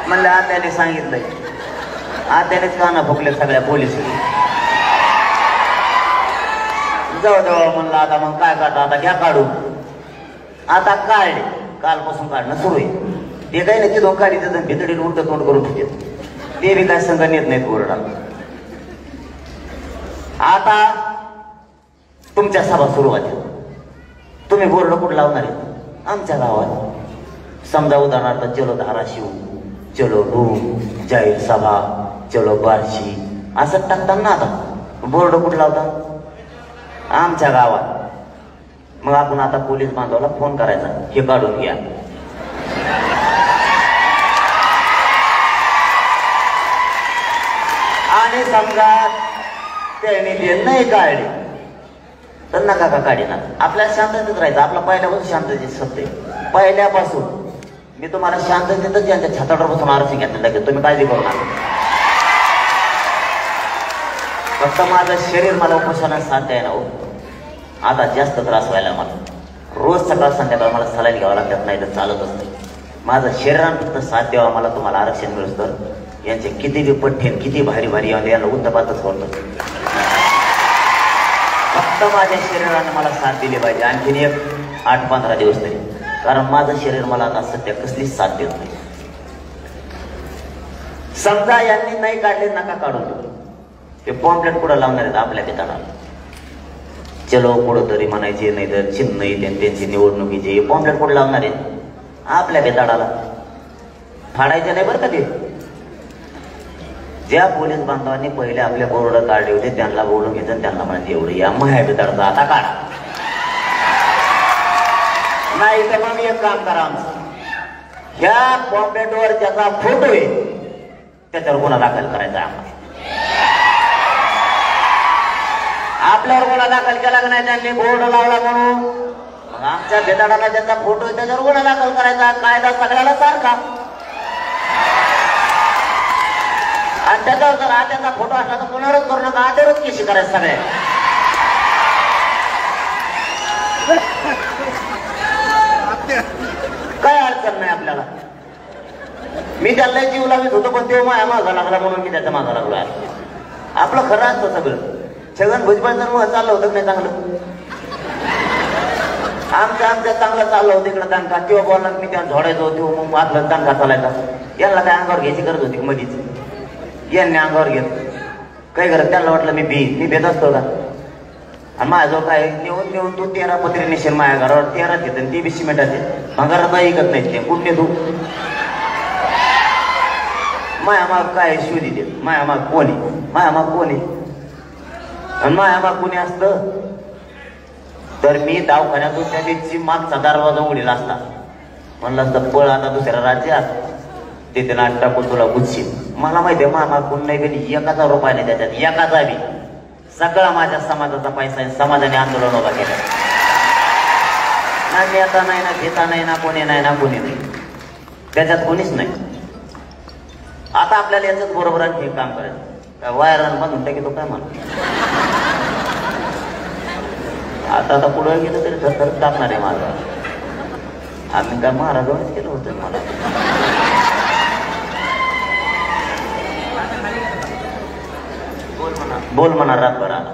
म्हणलं आत्याने सांगितलंय. आत्यानेच काना फुकले सगळ्या पोलीस. जाऊ जाऊ म्हणलं आता मग काय काढतो? आता घ्या काढू. आता काढले, कालपासून काढणं सुरू आहे. ते काही नाही, तिथून काढी तिथं भितडीला उलट तोंड करून ठेवते. ते बी काय संघ येत नाहीत बोर्डाला. आता तुमच्या सभा सुरू होत्या. तुम्ही बोर्ड कुठं लावणार आहे? आमच्या गावात. समजा उदाहरणार्थ चलो धाराशिव, चलो भूम, जाहीर सभा, चलो बार्शी असं टाकतात ना. आता बोर्ड कुठं लावतात? आमच्या गावात. मग आपण आता पोलीस बांधवाला फोन करायचा, हे काढून घ्या. आणि समजा त्यांनी ते नाही काढले तर नका का काढेना. आपल्याला शांततेत राहायचं. आपला पहिल्यापासून शांततेत सत्य पहिल्यापासून. मी तुम्हाला शांततेतच यांच्या छातावर बसून आरक्षण घेतलं लागेल. तुम्ही काळजी करू नका. फक्त माझं शरीर मला उपोषणात साथ द्यायला हो. आता जास्त त्रास व्हायला मला. रोज सकाळ संध्याकाळ मला सलाईन घ्यावं लागतात, नाही तर चालतच नाही. माझं शरीरानं फक्त साथ द्यावा मला. तुम्हाला आरक्षण मिळत तर यांचे किती विपठ्ठेन किती भारी भारी यांना उद्धपातच करतो. फक्त माझ्या शरीरानं मला साथ दिली पाहिजे आणखीन एक 8-15 दिवस तरी. कारण माझं शरीर मला आता सध्या कसलीच साथ देत नाही. समजा यांनी नाही काढले नका काढून. ते पॉम्पलेट पुढे लावणार आहेत आपल्या ठिकाणाला. चलो पुढं तरी म्हणायचे, नाही तर चिन्ह त्यांची निवडणुकीचे पॉम्पलेट पुढे लावणार आहेत आपल्या बेताडाला. फाडायचे नाही बरं का ते. ज्या पोलीस बांधवांनी पहिले आपल्या बोर्ड काढले होते त्यांना बोलून घ्यायचं, त्यांना म्हणायचे एवढं या मग बेताडाचा आता काढा. नाही तर मग एक काम करा, आमचं ह्या पॉम्पलेटवर ज्याचा फोटो आहे त्याच्यावर गुन्हा दाखल करायचा आम्हाला. आपल्यावर गुन्हा दाखल केला की नाही त्यांनी बोर्ड लावला म्हणून मग आमच्या बेताडाला ज्याचा फोटो आहे त्याच्यावर गुन्हा दाखल करायचा. कायदा सगळ्याला सारखा. आणि त्याच्यावर जर आत्याचा फोटो असला तर पुनरच करू नका. आत्यावरच केशी करायचं सगळ्या. काय अडचण नाही आपल्याला. मी त्याला जीव लावित होतो पण तेव्हा माझ्या मागा लागला म्हणून मी त्याच्या मागा लागलो. आपलं खरं असतं सगळं. छगन भुजबळ जर मग चाललं होतं नाही चांगलं. आमच्या चांगलं चाललं होतं इकडं दणका. तेव्हा बोलला मी त्या झोडायचो तेव्हा मग आपलं दणका चालायचा. यांना काय अंगावर घ्यायची गरज होती मधीच. यांनी अंगावर घेत काय करत. त्यांना वाटलं मी भेट असतो का. आणि माझ्याजवळ काय नेऊन तू 13 पत्रे निशेल माझ्या घरावर 13 घेत ती 20 मिनिटाचे भंगारात ऐकत नाही ते कुठले तू. माया माग काय शोधी देत. माया माग कोणी आणि माया माग कोणी असतं तर मी दवाखान्यातून त्या व्यक्तीची मागचा दरवाजा उडीला असता. म्हणलं असतं पळ आता दुसऱ्या राज्यात तिथे नाट टाकून तुला गुच्छील. मला माहिती आहे मामा कोण नाही गेली 1 रुपया नाही त्याच्यात. एकाचा बी सगळा माझ्या समाजाचा पैसा आहे. समाजाने आंदोलन उभा केलं. ना नेता नाही ना घेता नाही ना कोणी नाही त्याच्यात कोणीच नाही. आता आपल्याला याच बरोबर हे काम करायचं. काय वायरान बांधून टाकी तो काय म्हणा. आता पुढे गेलं तरी थर कापणार आहे माझा. आम्ही काय महाराजांनीच केलं होतं मला. बोल म्हणा रातभर आला.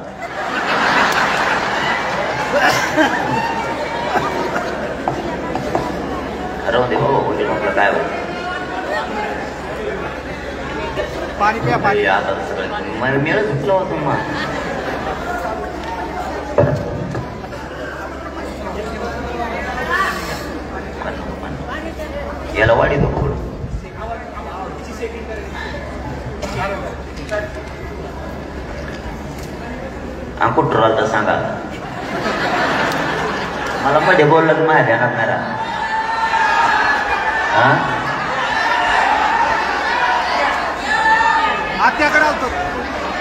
राहू दे हो बोले म्हटलं काय होतं. पाणी प्या पाणी. आता सगळं मेळ सुटलं होतं मग. याला वाढी तो पुढं कुठं राहिलं तर सांगा. मला मध्ये बोललं की माझ्या ध्यानात नाही राहत. आत्याकडे होतो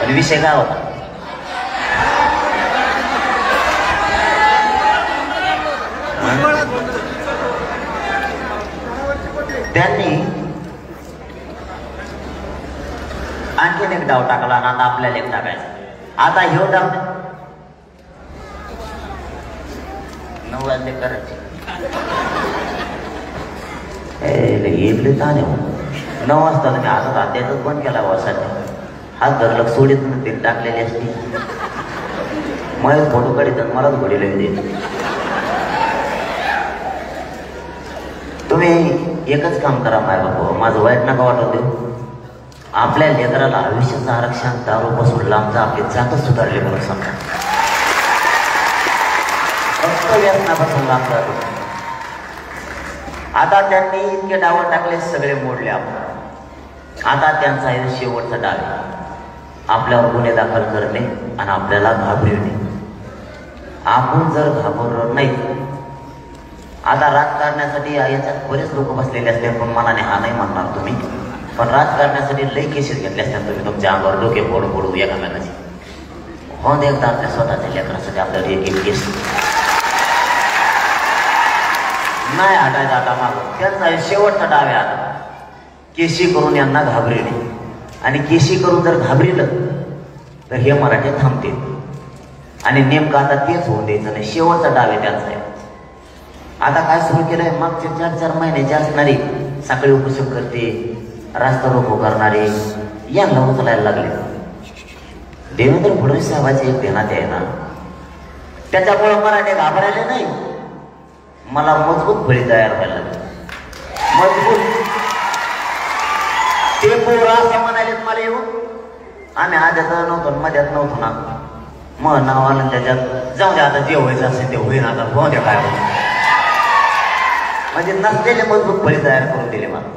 पण विषय काय होता. त्यांनी आणखीन एक डाव टाकला आणि आता आपल्याला एक टाकायचा. आता ह्यो डाव 9 वाजले करायचे. इकडे ताने 9 वाजता तुम्ही हातात हात्यातच बंद केला वर्षाने. हात धरलं सोडीत ते टाकलेली असते. माझे फोटो काढित मलाच घोडी लागली. तुम्ही एकच काम करा माय बाबा. माझं वाईट नका वाटत देऊ. आपल्या लेकराला आयुष्याचं आरक्षण दारूपासून लांब जा. आपली जातच सुधारली म्हणून सांगा. फक्त व्यसनापासून लांब जातो. आता त्यांनी इतके डावं टाकले सगळे मोडले आपण. आता त्यांचा हे शेवटचा डाव आहे. आपल्यावर गुन्हे दाखल करणे आणि आपल्याला घाबरविणे. आपण जर घाबरलो नाही. आता राजकारणासाठी याच्यात बरेच लोक बसलेले असते पण मनाने हा नाही म्हणणार तुम्ही. पण राजकारणासाठी लई केसेस घेतले असतात तुम्ही तुमच्या अंगावर डोके फोडू फोडू एकामेकाची. हो एकदा आपल्या स्वतःच्या लेकरासाठी आपल्याला एक केस नाही हटायचा आता मागं. त्यांचा शेवटचा डाव आहे आता. केशी करून यांना घाबरिले आणि केशी करून जर घाबरिलं तर हे मराठी थांबतील आणि नेमकं आता तेच होऊन द्यायचं नाही. शेवटचा डाव आहे त्यांचा. आता काय सुरू केलंय मागचे 4-4 महिन्याचे असणारी साखळी उपोषण करते, रास्ता रोको करणारे यांना उचलायला लागले. देवेंद्र फडणवीस साहेबांचे एक देण्यात आहे ना, त्याच्यामुळे मराठी घाबरायले नाही. मला मजबूत फळी तयार व्हायला लागली. मजबूत ते पोरं असं म्हणाले मला येऊन आम्ही आद्यात नव्हतो मध्यात नव्हतो ना, मग नाव आलं त्याच्यात जाऊ द्या आता जे व्हायचं असेल ते होईन आता होऊ द्या काय होतं. म्हणजे नसलेले मजबूत फळी तयार करून दिले मला.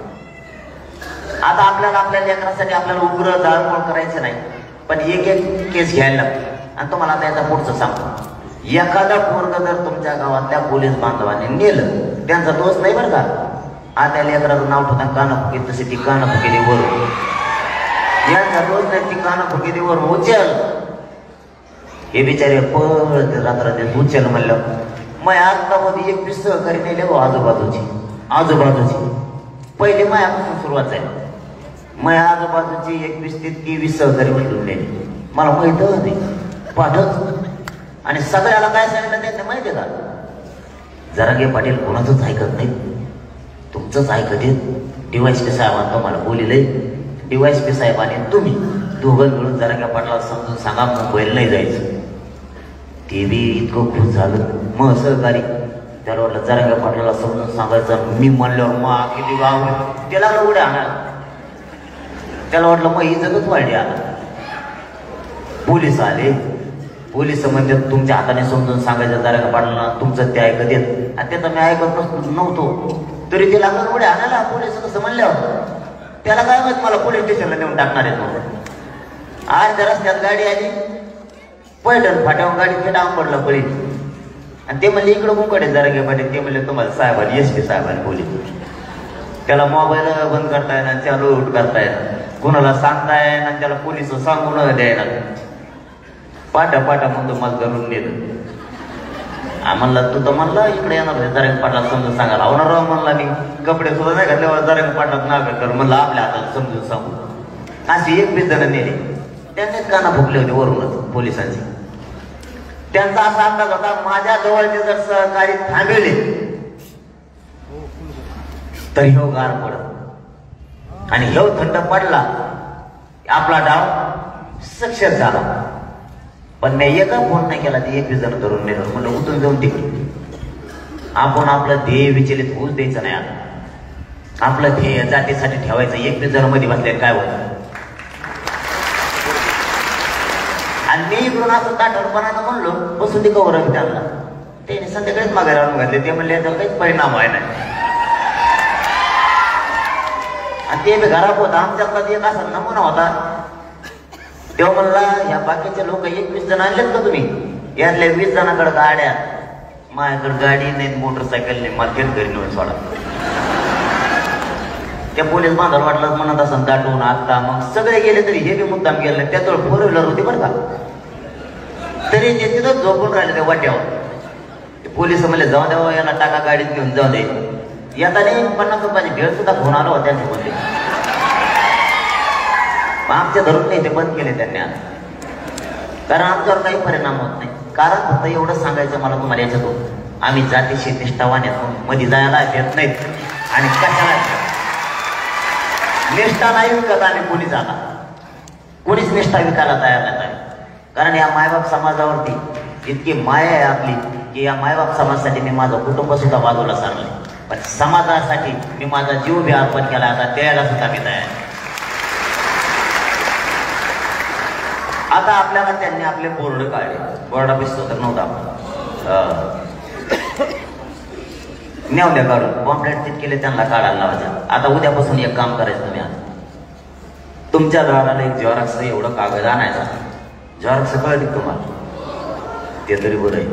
आता आपल्याला आपल्या लेकरासाठी आपल्याला उग्र जाळपोळ करायचं नाही, पण एक एक केस घ्यायला लागतो. आणि तुम्हाला आता याचा पुढचं सांगतो. एखादा पोरग जर तुमच्या गावातल्या पोलीस बांधवांनी नेलं त्यांचा दोष नाही बरं का. आता लेकराचं नाव ठेवता कानाफुकी तशी ती कानाफुकी वरून यांचा दोष नाही. ती कानाफुकी वरून उचल हे बिचारे पळ रात्र उचल म्हणलं. मग आत्तामध्ये एक पीस सहकारी नेले हो आजूबाजूची पहिले मायापासून सुरुवात झाली. मग आजूबाजूची 21 ते 23 सहकारी म्हणून नेले. मला माहित होती पाठच. आणि सगळ्याला काय सांगितलं त्यांना माहितीये का, जरांगे पाटील कोणाचंच ऐकत नाही, तुमचंच ऐकत येत. DYSP साहेबांना तुम्हाला बोलिलंय. DYSP साहेबांनी तुम्ही दोघं मिळून जरांगे पाटलाला समजून सांगा मुंबईला नाही जायचं. ते बी इतकं खुश झालं. मग सहकारी त्याला वाटलं जरांगे पाटलाला समजून सांगायचं. मी म्हणल्यावर मग किती गाव त्याला उड्या आणायला. त्याला वाटलं मग इज्जतच वाढली. आता पोलीस आले. पोलीस म्हणजे तुमच्या हाताने समजून सांगायचं जरांगे पाटलाला, तुमचं ते ऐकत येत. आणि त्याचं मी ऐकत नव्हतो तरी ते लागलं उड्या आणायला. पोलीस कसं म्हणल्यावर त्याला काय माहित मला पोलीस स्टेशनला नेऊन टाकणार आहेत म्हणून. आज त्या रस्त्यात गाडी आली, पैठण फाट्यावर गाडी फेटावून पडलं पळी. आणि ते म्हणले इकडं मुंकडे जरांगे पाटील. ते म्हणले तुम्हाला साहेबांनी SP साहेबांनी बोली. त्याला मोबाईल बंद करता येणार, चालू करता येणार, कुणाला सांगता येणार, त्याला पोलिस सांगून द्यायला. पाटा म्हणतो मला धरून नेलं. म्हणला तू तर म्हणला इकडे येणार जरांगे पाटला समजून सांगायला. होणार राव म्हणला मी कपडे सुद्धा नाही घातल्यावर जरांगे पाटलात नाव कर म्हणलं आपल्या हाताला समजून सांगू. अशी 21 जण नेले. त्यांनीच काना फुकले होते वरूनच पोलिसांचे. त्यांचा असा अंदाज होता माझ्या जवळचे जर सहकारी थांबले तर ह्यो गार पडत आणि ह्यो थंड पडला आपला डाव सक्सेस झाला. पण मी एका फोन नाही केला. ते 21 जण धरून नेलं. म्हणलं उतरून जाऊन तिकडे. आपण आपलं ध्येय विचलित होऊच द्यायचं नाही. आता आपलं ध्येय जातीसाठी ठेवायचं. 21 जण मध्ये बसले काय होत. आणि मी इकडून असं ताठरपणानं म्हणलो बसून ते कवर त्यांना. त्याने संध्याकाळीच मागे राहून घातले. ते म्हणले याचा काहीच परिणाम आहे नाही. आणि ते घरात होता आमच्यातला एक असा नमुना होता. तेव्हा म्हणला ह्या बाकीचे लोक 21 जण आणलेत का तुम्ही, यातल्या 20 जणांकडे गाड्या, माझ्याकडे गाडी नाही मोटरसायकल नाही, मला थेट घरी नेऊन सोडा. त्या पोलीस बांधायला वाटलं म्हणत असं दाटून आता मग सगळे गेले तरी हे बी मुद्दाम गेले नाही. त्याजवळ 4 व्हीलर होती बरं का. तरी ते तिथंच झोपून राहिले त्या वाट्यावर. पोलिस म्हणले जाऊ द्यावं याला टाका गाडीत घेऊन जाऊ दे. येताना 50 रुपयाची भेळ सुद्धा फोन आला होता त्यांच्या मध्ये. आमच्या धरून नाही ते बंद केले त्यांनी आता. कारण आमच्यावर काही परिणाम होत नाही. कारण फक्त एवढं सांगायचं मला तुम्हाला याच्यातून, आम्ही जातीशी निष्ठावान येतो, मध्ये जायला येत नाहीत आणि कशाला निष्ठा नाही विकत आम्ही कोणी जाता. कोणीच निष्ठा विकायला तयार नाही. कारण या मायबाप समाजावरती इतकी माया आहे आपली की या मायबाप समाजासाठी मी माझं कुटुंब सुद्धा बाजूला सारलंय. पण समाजासाठी मी माझा जीव बी अर्पण केला. आता द्यायला सुद्धा मी तयार. आता आपल्याला त्यांनी आपले बोर्ड काढले. बोर्ड ऑफिस तर नव्हता. नेवल्या काढून पॉम्पलेट चिट केले त्यांना काढायला लावायचं. आता उद्यापासून एक काम करायचं तुम्ही. आता तुमच्या दाराला एक झेरॉक्स एवढं कागद आणायचा. झेरॉक्स कळत तुम्हाला ते तरी बरं आहे.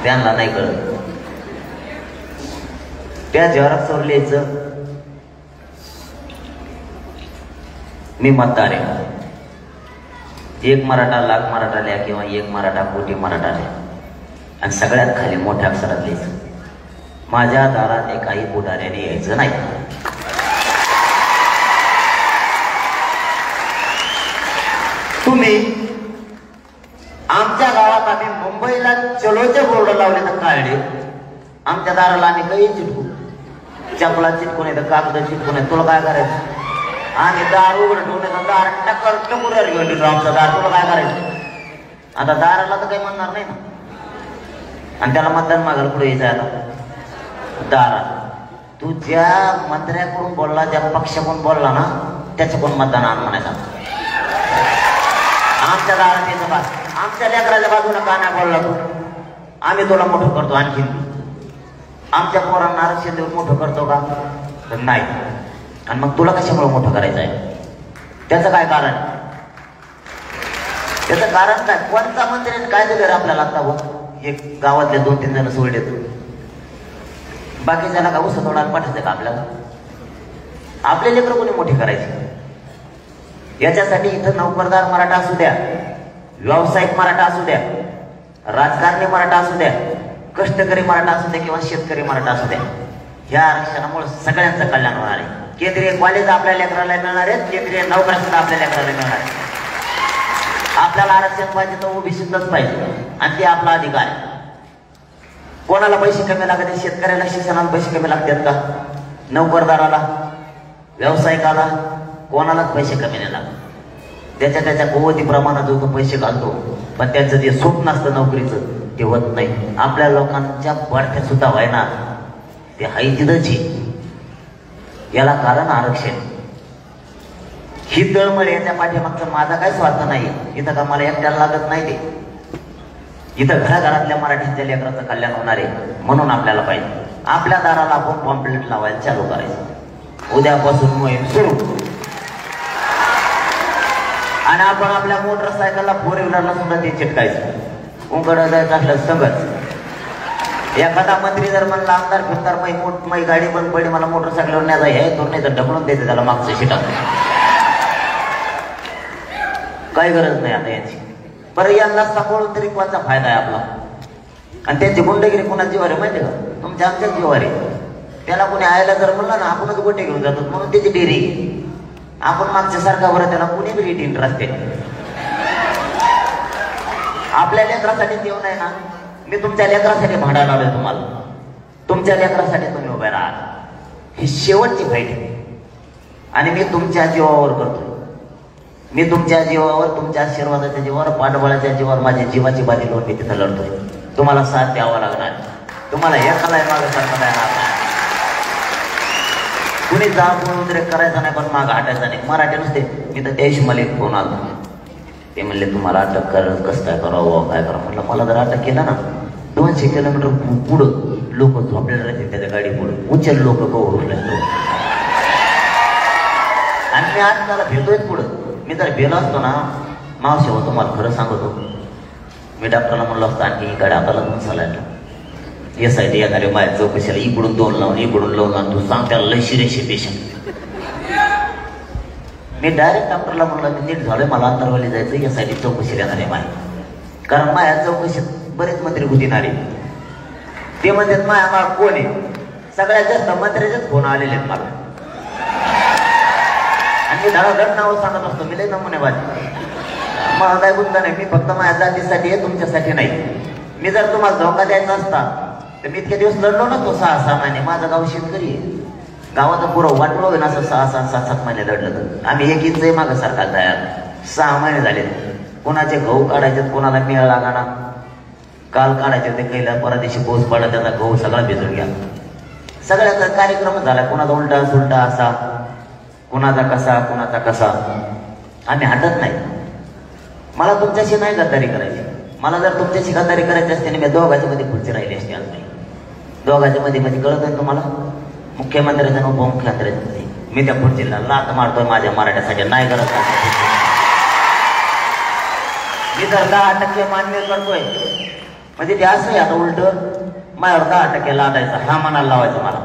त्यांना नाही कळत. त्या झेरॉक्सवर लिहायचं मी मतदार आहे. एक मराठा लाख मराठा लिहा किंवा एक मराठा कोटी मराठा लिहा आणि सगळ्यात खाली मोठ्या अक्षरात लिहायचं, माझ्या दारात एकाही पुढाऱ्याने यायचं नाही. तुम्ही आमच्या गावात आम्ही मुंबईला चलोचे बोर्ड लावले तर काढले, आमच्या दाराला आम्ही काही चिटकू, चपला चिटकून येतं, कागद चिटकून येतं, तुला काय करायचं? आम्ही दार उघड ठेवून दार टकुऱ्याला घेऊन ठेवतो आमचा दार, तुला काय करायचं? आता दाराला तर काही म्हणणार नाही ना, आणि त्याला मतदान मागायला पुढे यायचं आता दारात. तू ज्या मंत्र्याकडून बोलला, ज्या पक्षाकडून बोलला ना, त्याच्याकडून मतदान आण म्हणायचं. आमच्या दारात यायचं बा, आमच्या लेकराच्या बाजूला का नाही बोलला तू? आम्ही तुला मोठं करतो आणखीन. आमच्या पोरांना आरक्षण देऊन मोठं करतो का? तर नाही. आणि मग तुला कशामुळे मोठं करायचं आहे? त्याचं काय कारण? त्याचं कारण काय? कोणता मंत्र्याने काय दिलं रे आपल्याला? आता एक गावातले 2-3 जण सोडले, बाकीच्याला का उसं तोडायला पाठवायचं का आपल्याला? आपले लेकरं कोणी मोठी करायची? याच्यासाठी इथं नोकरदार मराठा असू द्या, व्यावसायिक मराठा असू द्या, राजकारणी मराठा असू द्या, कष्टकरी मराठा असू द्या किंवा शेतकरी मराठा असू द्या, ह्या आरक्षणामुळे सगळ्यांचं कल्याण होणार आहे. केंद्रीय कॉलेज आपल्या लेकराला मिळणार आहेत, केंद्रीय नोकऱ्या सुद्धा आपल्या लेकराला मिळणार आहे. आपल्याला आरक्षण पाहिजे तर ओबीसीतच पाहिजे, आणि ते आपला अधिकार आहे. कोणाला पैसे कमी लागतात? शेतकऱ्याला शिक्षणाला पैसे कमी लागतात का? नोकरदाराला, व्यावसायिकाला कोणालाच पैसे कमी नाही लागत. त्याच्या कुवती प्रमाणात जो तो पैसे घालतो, पण त्यांचं जे स्वप्न असतं नोकरीचं ते होत नाही. आपल्या लोकांच्या बढत्या सुद्धा व्हायना, ते हाय तिथंच. याला कारण आरक्षण. ही तळमळ याच्या पाठीमागचा माझा काय स्वार्थ नाही. इथं का मला एकट्याला लागत नाही, ते इथं घराघरातल्या मराठीच्या लेकराचं कल्याण होणार आहे. म्हणून आपल्याला पाहिजे आपल्या दाराला आपण पॉम्पलेट लावायला चालू करायचं. उद्यापासून मोहीम सुरू. आणि आपण आपल्या मोटरसायकलला 4 व्हीलरला सुद्धा ते चिटकायचं. उंकडं जायचं असलं संगच. एखादा मंत्री जर म्हणला आमदार फिरदार मै गाडी बंद पडली, मला मोटरसायकलवर न्यायचा हे तो, नाही तर ढकलून द्यायचं त्याला मागचं शिटा. काही गरज नाही आता याची. बरं, यांना सांभाळून तरी कोणाचा फायदा आहे आपला? आणि त्यांची गुंडगिरी कोणाची जीवार आहे माहिती का? तुमच्या आमच्याच जीवार आहे. त्याला कोणी आयला जर म्हणलं ना, आपणच गोटे घेऊन जातो, म्हणून त्याची डेअरी. आपण मागच्या सारखा बरं त्याला कुणी बी रीट इंटरेस्ट आहे. आपल्या लेकरासाठी देऊ नाही ना. मी तुमच्या लेकरासाठी भांडायला लावलोय तुम्हाला. तुमच्या लेकरासाठी तुम्ही उभे राहा. ही शेवटची फाईट आहे आणि मी तुमच्या जीवावर करतोय. मी तुमच्या जीवावर, तुमच्या आशीर्वादाच्या जीवावर, पाठबळाच्या जीवावर, माझ्या जीवाची बाजी लावून मी तिथं लढतोय. तुम्हाला साथ द्यावा लागणार. तुम्हाला एकाला मागं सारखं येणार नाही. कुणी जाळपोळ वगैरे करायचा नाही, पण मागं हटायचा नाही. मराठी नुसते. मी तर देश मला एक फोन आला, ते म्हणले तुम्हाला अटक कर, कसं काय करावं, काय करा. म्हटलं मला जर अटक केलं ना, 200 किलोमीटर पुढं लोक झोपलेले राहतील त्याच्या गाडी पुढे. उचल लोक कवरले आणि मी आज त्याला भेटतोय पुढं. मी जर भेलो असतो ना, मावशी हो तुम्हाला खरं सांगतो, मी डॉक्टरला म्हणलो असतो आणखी ही गाडी आपल्याला म्हणून सलायला यासाठी येणारे माझ्या चौकशीला इकडून 2 लावून इकडून लावून, आणि तू सांग त्याला लय शिरेशी पेशंट. मी डायरेक्ट डॉक्टरला म्हणलं मी नीट झालोय, मला अंतरवाली जायचं, यासाठी चौकशी येणार आहे माय. कारण माझ्या चौकशीत बरेच मंत्री गुदिनारे. ते म्हणतात माया मला कोण आहे? सगळ्यात जास्त मंत्र्याचेच फोन आलेले आहेत मला. आणि मी धडाधड नाव सांगत असतो, मी लय नमुनेबाजी. मला काय गुंता नाही. मी फक्त माझ्या जातीसाठी आहे, तुमच्यासाठी नाही. मी जर तुम्हाला धोका द्यायचा असता तर मी इतके दिवस लढलो ना, तो 6-6 महिने. माझं गाव शेतकरी आहे. गावाचं पुरं वाटलो ना, असं 6-7 महिने लढलं तर आम्ही 1 इंच मागं सरकार तयार. 6 महिने झाले. कोणाचे गहू काढायचे, कोणाला मेळ लागाना. काल काढायचे ते कैला, परदेशी पाऊस पडला, त्याचा गहू सगळा भिजून घ्या. सगळ्याचा कार्यक्रम झाला. कोणाचा उलटा सुलटा असा, कोणाचा कसा. आम्ही हटत नाही. मला तुमच्याशी नाही गद्दारी करायची. मला जर तुमच्याशी गद्दारी करायची असते ना, मी दोघांच्या मध्ये खुर्ची राहिली असते. आज नाही दोघांच्या मध्ये कळत आहे तुम्हाला? मुख्यमंत्र्याच्या आणि उपमुख्यमंत्र्याच्या मी त्या खुर्चीला लात मारतोय माझ्या मराठ्यासाठी. नाही करत. मी जर 10% मान्य करतोय म्हणजे ते असं आहे. आता उलट माझ्यावर 10% लादायचा, हा मनाला लावायचा मला,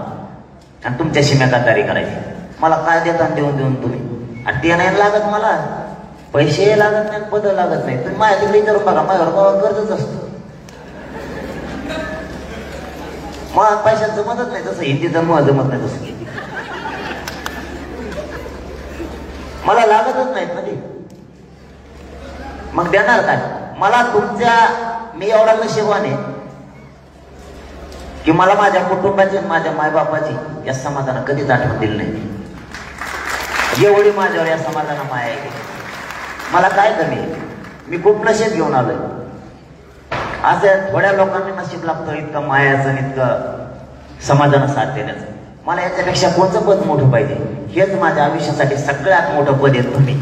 आणि तुमच्याशी मी गद्दारी करायची. मला काय देता देऊन तुम्ही आणि ते नाही लागत मला, पैसे लागत नाही, पद लागत नाही. तुम्ही माझ्या तिकडे विचारून बघा, माझ्यावर बाबा गरजच असतं. मग पैशात जमतच नाही तसं, हिंदीचं मग जमत नाही तसं. मला लागतच नाहीत ना ते. मग देणार काय मला? मी एवढा नशीबवान आहे की मला माझ्या कुटुंबाची, माझ्या मायबापाची या समाधान कधीच आठवण दिली नाही. एवढी माझ्यावर या समाधाना माया आहे. मला काय कमी आहे? मी खूप नशीब घेऊन आलोय. असं थोड्या लोकांनी नशीब लागतं इतकं मायाचं, इतकं समाधान साथ देण्याचं. मला याच्यापेक्षा कोणतं पद मोठं पाहिजे? हेच माझ्या आयुष्यासाठी सगळ्यात मोठं पद आहे तुम्ही.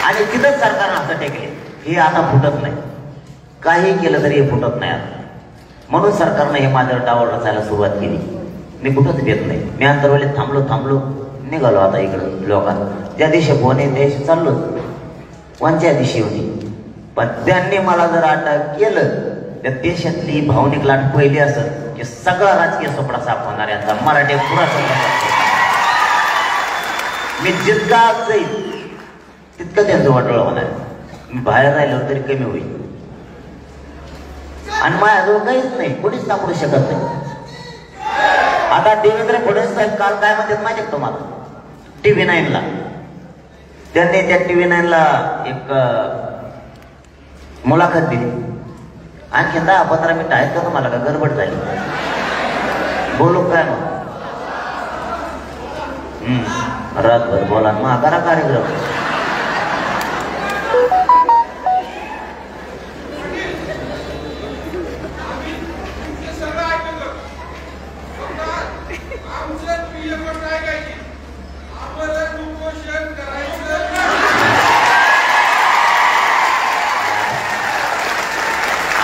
आणि तिथंच सरकारनं हात टेकले. हे आता फुटत नाही, काही केलं तरी हे फुटत नाही आता. म्हणून सरकारनं हे माझ्यावर डावळ रचायला सुरुवात केली. मी कुठंच येत नाही. मी अंतरवलीत थांबलो निघालो आता इकडं लोकांना. ज्या दिवशी फोन आहे त्या दिवशी चाललो. कोणत्या दिवशी होती, पण त्यांनी मला जर अटक केलं त्या देशातली भावनिक लाट पहिली असत की सगळा राजकीय सोपडा साफ होणार यांचा. मराठी पुरा मी जितका जाईल तितकं त्यांचं वाटोळं होणार. मी बाहेर राहिलो तरी कमी होईल. आणि माझ्याजवळ काहीच नाही, कोणीच सापडू शकत नाही. आता देवेंद्र फडणवीस साहेब काल काय म्हणतात माहिती आहे तुम्हाला? TV9 ला त्यांनी त्या TV9 एक मुलाखत दिली. आणखी 10-15 मिनिटं आहेत का तुम्हाला? का गडबड झाली? बोलू काय मग? रातभर बोला मग करा कार्यक्रम.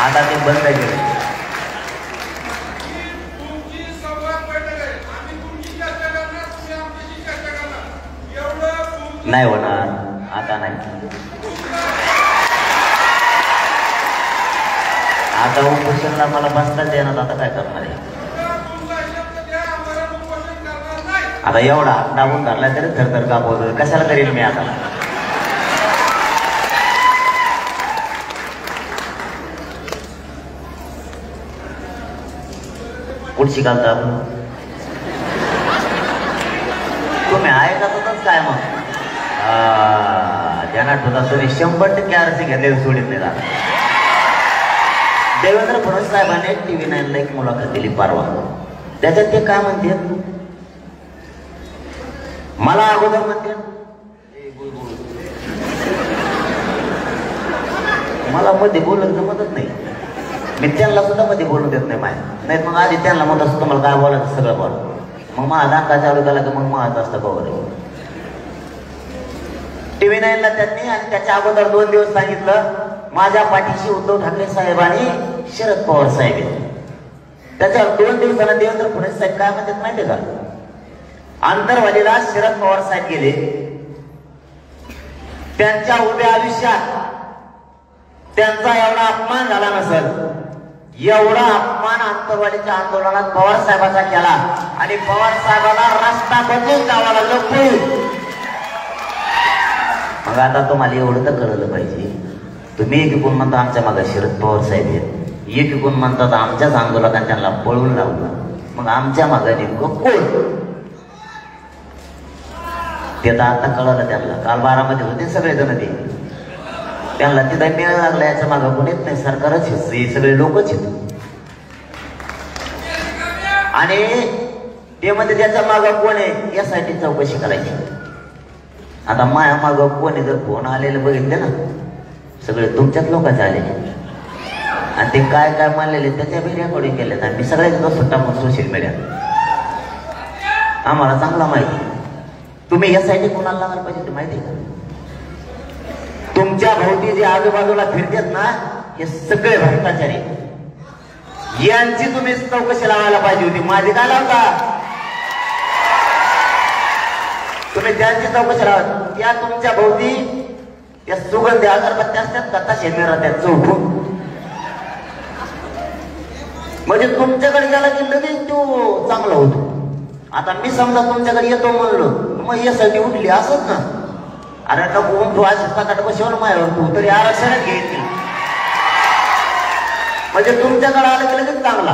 आता ते बंद केलं. नाही होणार आता, नाही आता उपोषणला मला बसता देणार. आता काय करणार आहे? आता एवढा हात दाबून धरला तरी थरथर कापवतो. कशाला करील मी आता? पुढची घालता तुम्ही आहे का? तसंच काय मग ज्यांना ठेवता तुम्ही 100% आरसी घेतलेली सोडित नाही जात. देवेंद्र फडणवीस साहेबांनी TV9 ला एक मुलाखत दिली परवा. त्याच्यात ते काय म्हणते? मला अगोदर म्हणते मला मध्ये बोलत जमतच नाही. मी त्यांना सुद्धा मध्ये बोलू देत नाही माय. नाही मग आधी त्यांना म्हणत असतो तुम्हाला काय बोलायचं सगळं बोल. मग माझा दाखला चालू झाला की मग माझं असतं बरोबर. TV9 ला त्यांनी आणि त्याच्या अगोदर 2 दिवस सांगितलं माझ्या पाठीशी उद्धव ठाकरे साहेब आणि शरद पवार साहेब. त्याच्यावर 2 दिवसांना देवेंद्र फडणवीस साहेब काय म्हणतात माहितीये का? आंतरवालीला शरद पवार साहेब गेले. त्यांच्या उभ्या आयुष्यात त्यांचा एवढा अपमान झाला नसेल, एवढा अपमान आंतरवालीच्या आंदोलनात पवार साहेबांचा केला. आणि पवार साहेबांना रस्ता बदलून गावाला लपवून. मग आता तुम्हाला एवढं तर कळलं पाहिजे. तुम्ही एकीकडून म्हणता आमच्या मागे शरद पवार साहेब आहेत, एकीकडून म्हणतात आमच्याच आंदोलकांना त्यांना पळवून लावलं. मग आमच्या मागे नेमकं कोण? ते तर आता कळलं त्यांना. काल 12 मध्ये होते सगळेजण. ते त्यांना तिथं मेळ लागला याच्या मागं कोण येत नाही, सरकारच हे सगळे लोकच येत. आणि ते मध्ये त्याच्या मागं कोण आहे यासाठी चौकशी करायची. आता माया मागं कोण आहे जर फोन आलेलं बघितले ना, सगळे तुमच्याच लोकांचे आलेले. आणि ते काय काय मानलेले त्याच्या बी रेकॉर्डिंग केले. मी सगळ्याच सुट्टा मग सोशल मीडिया आम्हाला चांगला माहिती. तुम्ही यासाठी कोणाला लागायला पाहिजे ते माहिती आहे का? तुमच्या भोवती जे आजूबाजूला फिरतात ना हे सगळे भ्रष्टाचारी. यांची तुम्ही चौकशी लावायला पाहिजे होती, माझी काय लावता? तुम्ही त्यांची चौकशी लावा. त्या तुमच्या भोवती त्या सुगंधी अगरबत्त्या असतात का तसे मिळतात चौकून. म्हणजे तुमच्याकडे गेला की लगेच तो चांगला होतो. आता मी समजा तुमच्याकडे येतो म्हणलो मग यासाठी उठली असत ना. अरे नको तू आज सकाट बसवलं माझ्यावर तू तरी आरक्षणच घेत म्हणजे तुमच्याकडे आलं गेलं की चांगला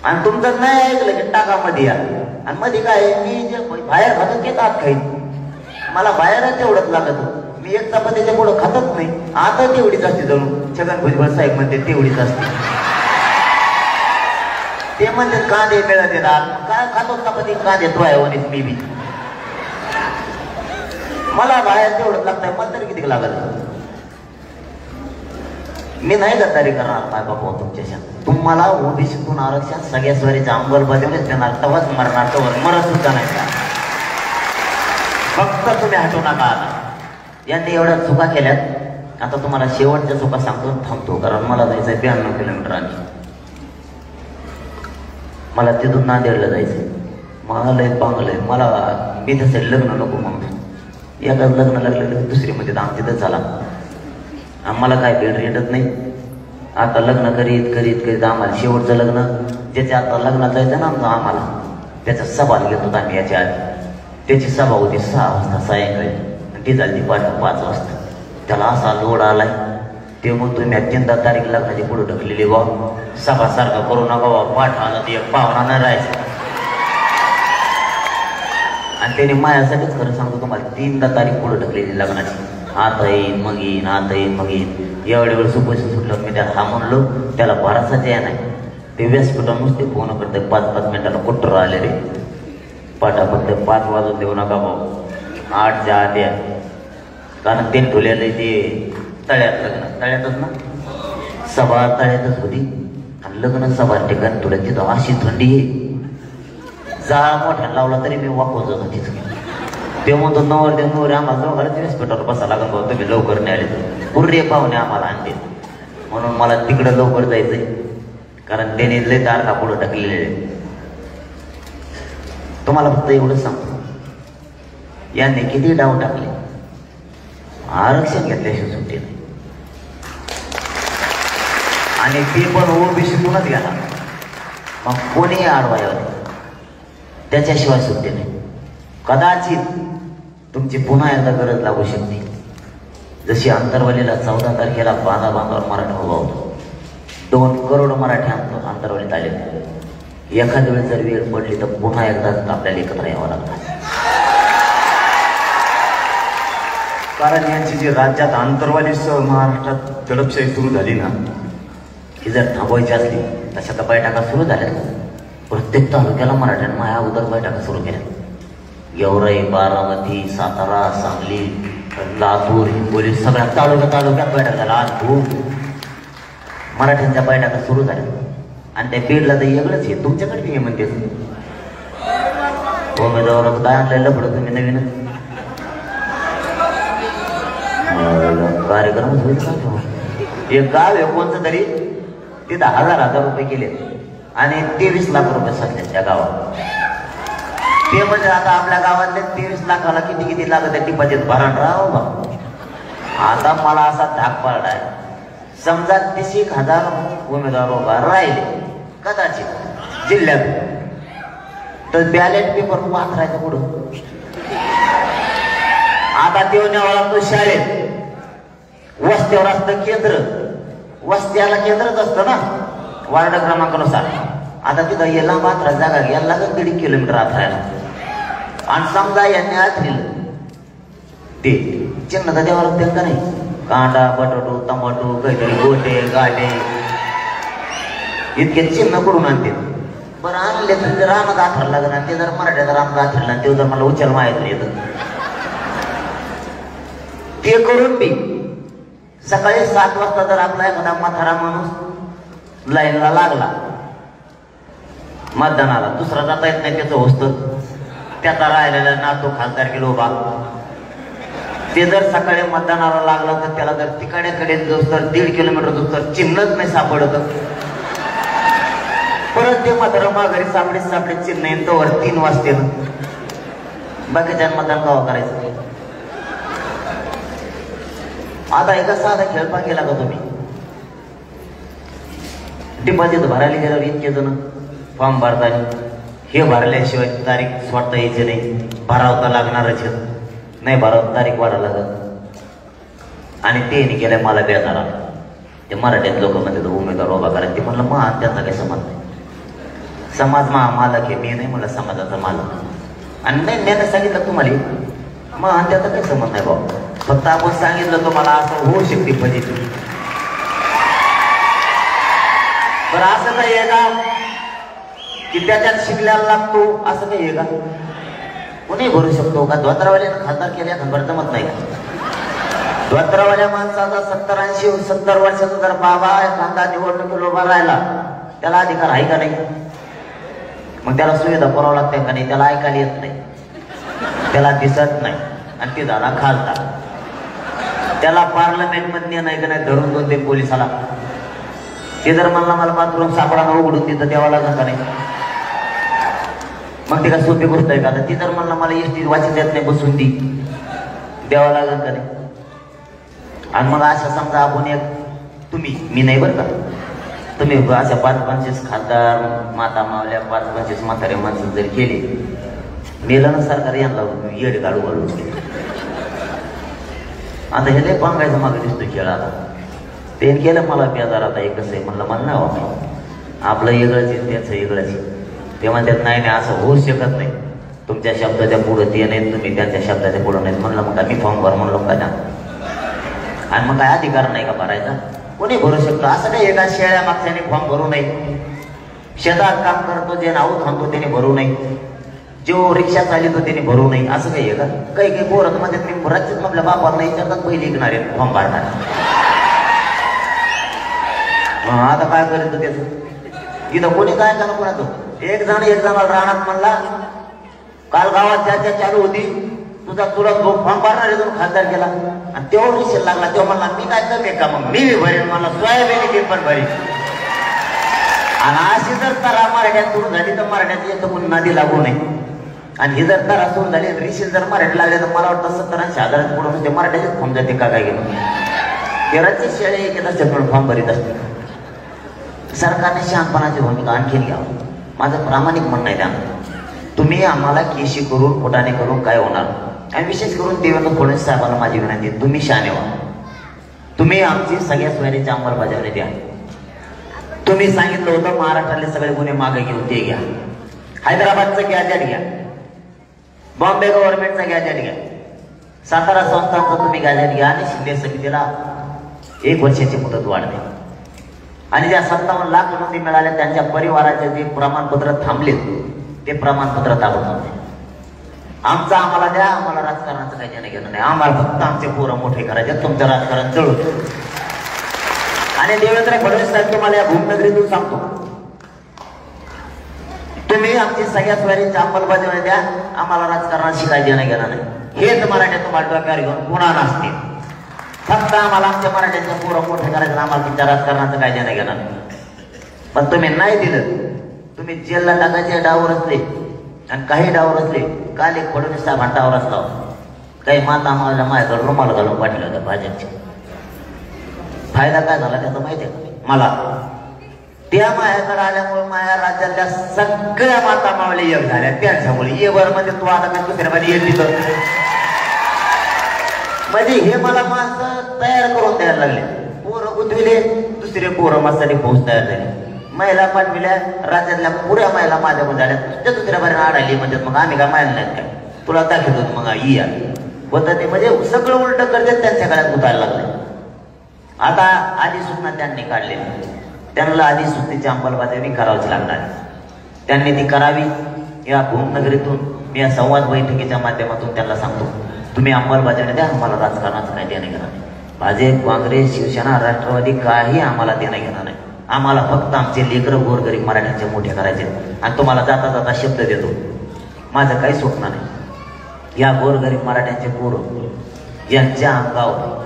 आणि तुमचं नाही ऐकलं की टाका मध्ये या. आणि मध्ये काय मी जे बाहेर खातो तेच आत खाईन. मला बाहेरच तेवढंच लागत. मी एक चपातीच्या पुढं खातच नाही. आता तेवढीच असते जणू छगन भुजबळ साहेब म्हणते तेवढीच असते. ते म्हणते कांदे मिळत येतात काय खातो चपाती कांदे तो आहे वनीच मी बी. मला बाहेर तेवढंच लागतंय. मला तरी किती लागत. मी नाही गद्दारी करणार काय बाबा तुमच्याशी. तुम्हाला ओबीसीतून आरक्षण सगळ्या स्वारीच्या अंमलबजावणीच देणार तेव्हाच मरणार तर मरत सुद्धा नाही का. फक्त तुम्ही हटू नका. यांनी एवढ्या चुका केल्यात. आता तुम्हाला शेवटच्या चुका सांगतो थांबतो कारण मला जायचंय 92 किलोमीटर आणि मला तिथून नांदेडला जायचंय. मला लय पांगलंय. मला मी तसं लग्न नको म्हणून एकाच लग्न लागलेलं दुसरी मध्ये आम तिथं झाला. आम्हाला काय बेड रेटत नाही. आता लग्न करीत करीत करीत आम्हाला शेवटचं लग्न ज्याच्या आता लग्नात जायचं ना आम्हाला त्याचा सवाल घेतो आम्ही याच्या आधी. त्याची सभा होती 6 वाजता सायंकाळी. ती झाली 5 वाजता. त्याला असा लोड आलाय ते मग तुम्ही 3 तारीख लग्नाची पुढे ढकलेली बा सभा सारखा करू नका बा. पाठ आला ते एक पाहुणा नाही राहायचा. आणि त्याने माझ्यासाठीच खरं सांगतो तुम्हाला 3 तारीख पुढे ढकलेली लग्नाची. आता येईन मग येईन आता येईन मग येईन. एवढ्या वेळ सुपैसे सुटलं मी त्याला हा म्हणलो त्याला भरासाच या नाही. ते व्यासपीठा नुसते फोन करते 5-5 मिनिटाला कुठं आले रे पाठा फक्त 5 वाजून देऊ नका भाऊ 8च्या आत या. कारण ते ठेवलेलं ते तळ्यात लग्न तळ्यातच ना सभा तळ्यातच होती आणि लग्न सभा ठिकाणी तुला तिथं अशी थंडी आहे. जाळा मोठ्या लावला तरी मी वापस होतो तिथं. ते म्हणतो नवर आम्हाला दोघाला व्यासपीठावर बसा लागून भाऊ तुम्ही लवकर नाही आले पूर्य पाहुणे आम्हाला आणते म्हणून मला तिकडं लवकर जायचंय कारण त्याने लय तारखा पुढं टाकलेले. तुम्हाला फक्त एवढंच सांगतो यांनी किती डाव टाकले. आरक्षण घेतल्याशिवाय सुट्टी नाही आणि ते पण ओबीसीतूनच गेला. मग कोणी आडवायवर त्याच्याशिवाय सुट्टी नाही. कदाचित तुमची पुन्हा एकदा गरज लागू शकते. जशी अंतरवालीला 14 तारखेला बांधावर मराठा उभा होतो. 2 करोड मराठी अंतरवालीत आले. एखाद्या वेळेस जर वेळ पडली तर पुन्हा एकदा आपल्याला एकत्र यावं लागतं. कारण यांची जी राज्यात अंतरवालीसह महाराष्ट्रात दडपशाही सुरू झाली ना ही जर थांबवायची असली तशा तर बैठका सुरू झाल्या. प्रत्येक तालुक्याला मराठ्यांना माझ्या अगोदर बैठका सुरू केल्या. गेवराई, बारामती, सातारा, सांगली, लातूर, हिंगोली सगळ्या तालुक्यात बैठक झाला. आज खूप मराठ्यांच्या बैठका सुरू झाल्या. आणि त्या बीडला तर वेगळंच आहे. तुमच्याकडे मी म्हणते उमेदवार काय आणलेलं पुढं तुम्ही नवीन कार्यक्रमच होईल का. एक गाव आहे कोणतं तरी तिथं 1000 रुपये केले आणि 23 लाख रुपये सध्या त्या गावात. ते म्हणजे आता आपल्या गावातले 23 लाखाला किती लागत आहे डिपॉझिट भरण राव बा. आता मला असा धाक पडलाय समजा 30,000 उमेदवार उभा राहिले कदाचित जिल्ह्यात तर बॅलेट पेपर वाचरायचं पुढं. आता ते लागतो शाळेत वस्त्यावर असतं केंद्र. वस्त्याला केंद्रच असतं ना वार्ड क्रमांकानुसार. आता तिथं याला मात्र जागा घ्यायला लागत 1.5 किलोमीटर आथरायला. आणि समजा यांनी आथरील ते चिन्ह तर द्यावं लागतं का नाही. कांदा बटाटो टमाटो काहीतरी गोटे गाटे इतके चिन्ह करून आणते. बरं आणले तर जर रानात आथरायला लागलं आणि ते जर मराठ्याचा रानात आथरला आणि ते जर मला उचल माहीत नाही येतं ते करून मी सकाळी 7 वाजता जर आपला एखादा म्हातारा माणूस लाईनला लागला मतदानाला दुसरा जाता येत नाही त्याचं होतं त्याचा राहिलेला नातो खासदार केलो उभा. ते जर सकाळी मतदानाला लागलं तर त्याला जर तिकडे जोस तर 1.5 किलोमीटर जोस तर चिन्हच नाही सापडत. परत ते म्हातारा माघारी सापडे चिन्ह येईल तोवर 3 वाजते ना. बाकीच्या मतदान गावा करायचं. आता एका साधा खेळपा केला का तुम्ही डिपॉझिट भरायला गेल्यावर इतके जण फॉर्म भरताना हे भरल्याशिवाय तारीख स्वतः यायची नाही. भरावता लागणारच आहे. नाही भराव तारीख वाढा लागत आणि ते केलंय मला बेजारा. ते मराठीत लोक म्हणतात उमेदवार उभा करा. ते म्हणलं मग त्यांचा काही संबंध नाही. समाज मालक आहे, मी नाही म्हणलं समाजाचा मालक. आणि नाही त्याने सांगितलं तुम्हाला मग त्याचा काही संबंध नाही भाऊ. फक्त आपण सांगितलं तुम्हाला असं होऊ शकते फजिती. बरं असं काही आहे का की त्याच्यात शिकल्याला लागतो असं काही आहे का? कोणी भरू शकतो का? धोत्रावाल्यानं खासदार केल्या खबर जमत नाही का? धोत्रावाल्या माणसाचा 70 वर्षाचा जर बाबा एखादा निवडणुकीला उभा राहिला त्याला अधिकार आहे का नाही? मग त्याला सुविधा पुरावं लागते का नाही? त्याला ऐकायला येत नाही, त्याला दिसत नाही आणि ते झाला खासदार. त्याला पार्लमेंट मध्ये नाही का नाही धरून दोन ते पोलिसाला. ते जर म्हणला मला बाथरूम सापडा उघडून तिथं द्यावं लागत का नाही? मग ते का सोपी गोष्ट आहे का? ती जर म्हणला मला एसटी वाचत येत नाही बसून ती द्यावं लागत का नाही? आणि मग अशा समजा आपण एक तुम्ही मी नाही बरं का, तुम्ही अशा 5-25 खासदार माता मावल्या 5-25 म्हातारे माणसं जर केले मेलं ना सरकार यांना येड गाडू घालून आता हे लय पांगायचं मागे दिसतो खेळ. आता ते केलं मला बेजार. आता एक कसं आहे म्हणलं मला नाही वाटत आपलं वेगळंच आहे त्याचं वेगळंच आहे. ते म्हणतात नाही नाही असं होऊच शकत नाही. तुमच्या शब्दाच्या पुढं ते नाही तुम्ही त्यांच्या शब्दाच्या पुढं नाही. म्हणलं मग मी फॉर्म भर म्हणलो का ना. आणि मग काय अधिकार नाही का भरायचा? कोणी भरू शकतो. असं काही एका शेळ्या मागच्याने फॉर्म भरू नये. शेतात काम करतो जे नाव थांबतो त्याने भरू नये. जो रिक्षा चालितो त्याने भरू नये. असं काही आहे का? काही पोरत म्हणजे मी राज्यात आपल्या बापांना विचारतात पहिले ऐकणार आहे फॉर्म भरणार. आता काय करतो त्याचं इथं कोणी काय करा कोणाचं. एक जणाला राहणार म्हणला काल गावात चर्चा चालू होती तुझा तुला फॉर्म भरणार आहे तुम्ही खासदार केला आणि तेव्हा विषय लागला. तेव्हा म्हणला मी काय कमी का मग मी भरेन मला सोयाबीन ते पण भरेन. आणि अशी जर तरा मराठ्यात सुरू झाली तर मराठ्यात येतं कोणी नादी लागू नये. आणि ही जर तरा सुरू झाली रिशील जर मराठी लागले तर मला वाटतं 70-80 पुढे ते मराठ्याचेच फॉर्म जाते का काय गेलं. तेराचे शेळे एक असते पण फॉर्म भरीत असते. सरकारने शहाणपणाची भूमिका आणखीन घ्यावं माझं प्रामाणिक म्हणणं आहे. त्यामुळे तुम्ही आम्हाला केशी करून फुटाणे करून काय होणार. आणि विशेष करून देवेंद्र फडणवीस साहेबांना माझी विनंती आहे तुम्ही शहाणे व्हा. तुम्ही आमची सगळ्या सोयरीची अंमलबजावणी द्या. तुम्ही सांगितलं होतं महाराष्ट्रातले सगळे गुन्हे मागे घेऊन ते घ्या. हैदराबादचं गॅजेट घ्या, बॉम्बे गव्हर्नमेंटचा गॅजेट घ्या, सातारा संस्थांचा तुम्ही गॅजेट घ्या आणि शिंदे समितीला 1 वर्षाची मुदत वाढ द्या. आणि ज्या 57 लाख नोंदी मिळाल्या त्यांच्या परिवाराचे जे प्रमाणपत्र थांबले ते प्रमाणपत्र ताबडतोब द्या. आमचं आम्हाला द्या. आम्हाला राजकारणाचं काही देणं घेणं नाही. आम्हाला फक्त आमचे पोरं मोठे करायचे. तुमचं राजकारण जळू. आणि देवेंद्र फडणवीस साहेब तुम्हाला या भूमनगरीतून सांगतो तुम्ही आमची सगळ्या स्वारीची अंमलबजावणी द्या. आम्हाला राजकारणात शिकाय देणं घेणं नाही. हेच मराठ्यात तुम्हाला डोक्यावर घेऊन पुन्हा नसते. फक्त आम्हाला आमच्या मराठ्यांच्या पोरं मोठे करायचं. आम्हाला तुमच्या राजकारणाचं काय देणं घेणं नाही. पण तुम्ही नाही दिलं. तुम्ही जेलला टाकायचे डावर असले आणि काही डावर असले. काल एक फडणवीस साहेब डावर असला काही माता मावल्या माझ्याकडे रुमाल घालून पाठवलं होतं भाजपचे. फायदा काय झाला त्याचा माहिती आहे मला. त्या माझ्याकडे आल्यामुळे माझ्या राज्यातल्या सगळ्या माता मावल्या एक झाल्या त्यांच्यामुळे. ये वर म्हणजे तू आता काय दुसऱ्या मध्ये येत तिथं म्हणजे हे मला माणसं तयार करून द्यायला लागले. पोरं गुंतविले दुसरे पोरं माझ्यासाठी पोहोच तयार झाले. महिला पाठविल्या राज्यातल्या पुऱ्या महिला माझ्याकडून झाल्या. त्या दुसऱ्या बाहेर आढळली म्हणजे मग आम्ही काय माहिती नाही काय तुला दाखवत होतो मग या होतं ते म्हणजे सगळं उलट करते त्यांच्या काळात गुतायला लागले. आता अधिसूचना त्यांनी काढली. त्यांना अधिसूचनेची अंमलबजावणी करावीच लागणार. त्यांनी ती करावी. या भूमनगरीतून मी या संवाद बैठकीच्या माध्यमातून त्यांना सांगतो तुम्ही अंमलबजावणी द्या. आम्हाला राजकारणाचं काही देणं घेणार नाही. भाजप काँग्रेस शिवसेना राष्ट्रवादी काही आम्हाला देणं घेणार नाही. आम्हाला फक्त आमचे लेकरं गोरगरीब मराठ्यांचे मोठे करायचे. आणि तुम्हाला जाता जाता शब्द देतो माझं काही स्वप्न नाही. या गोरगरीब मराठ्यांचे पोरं यांच्या अंगावर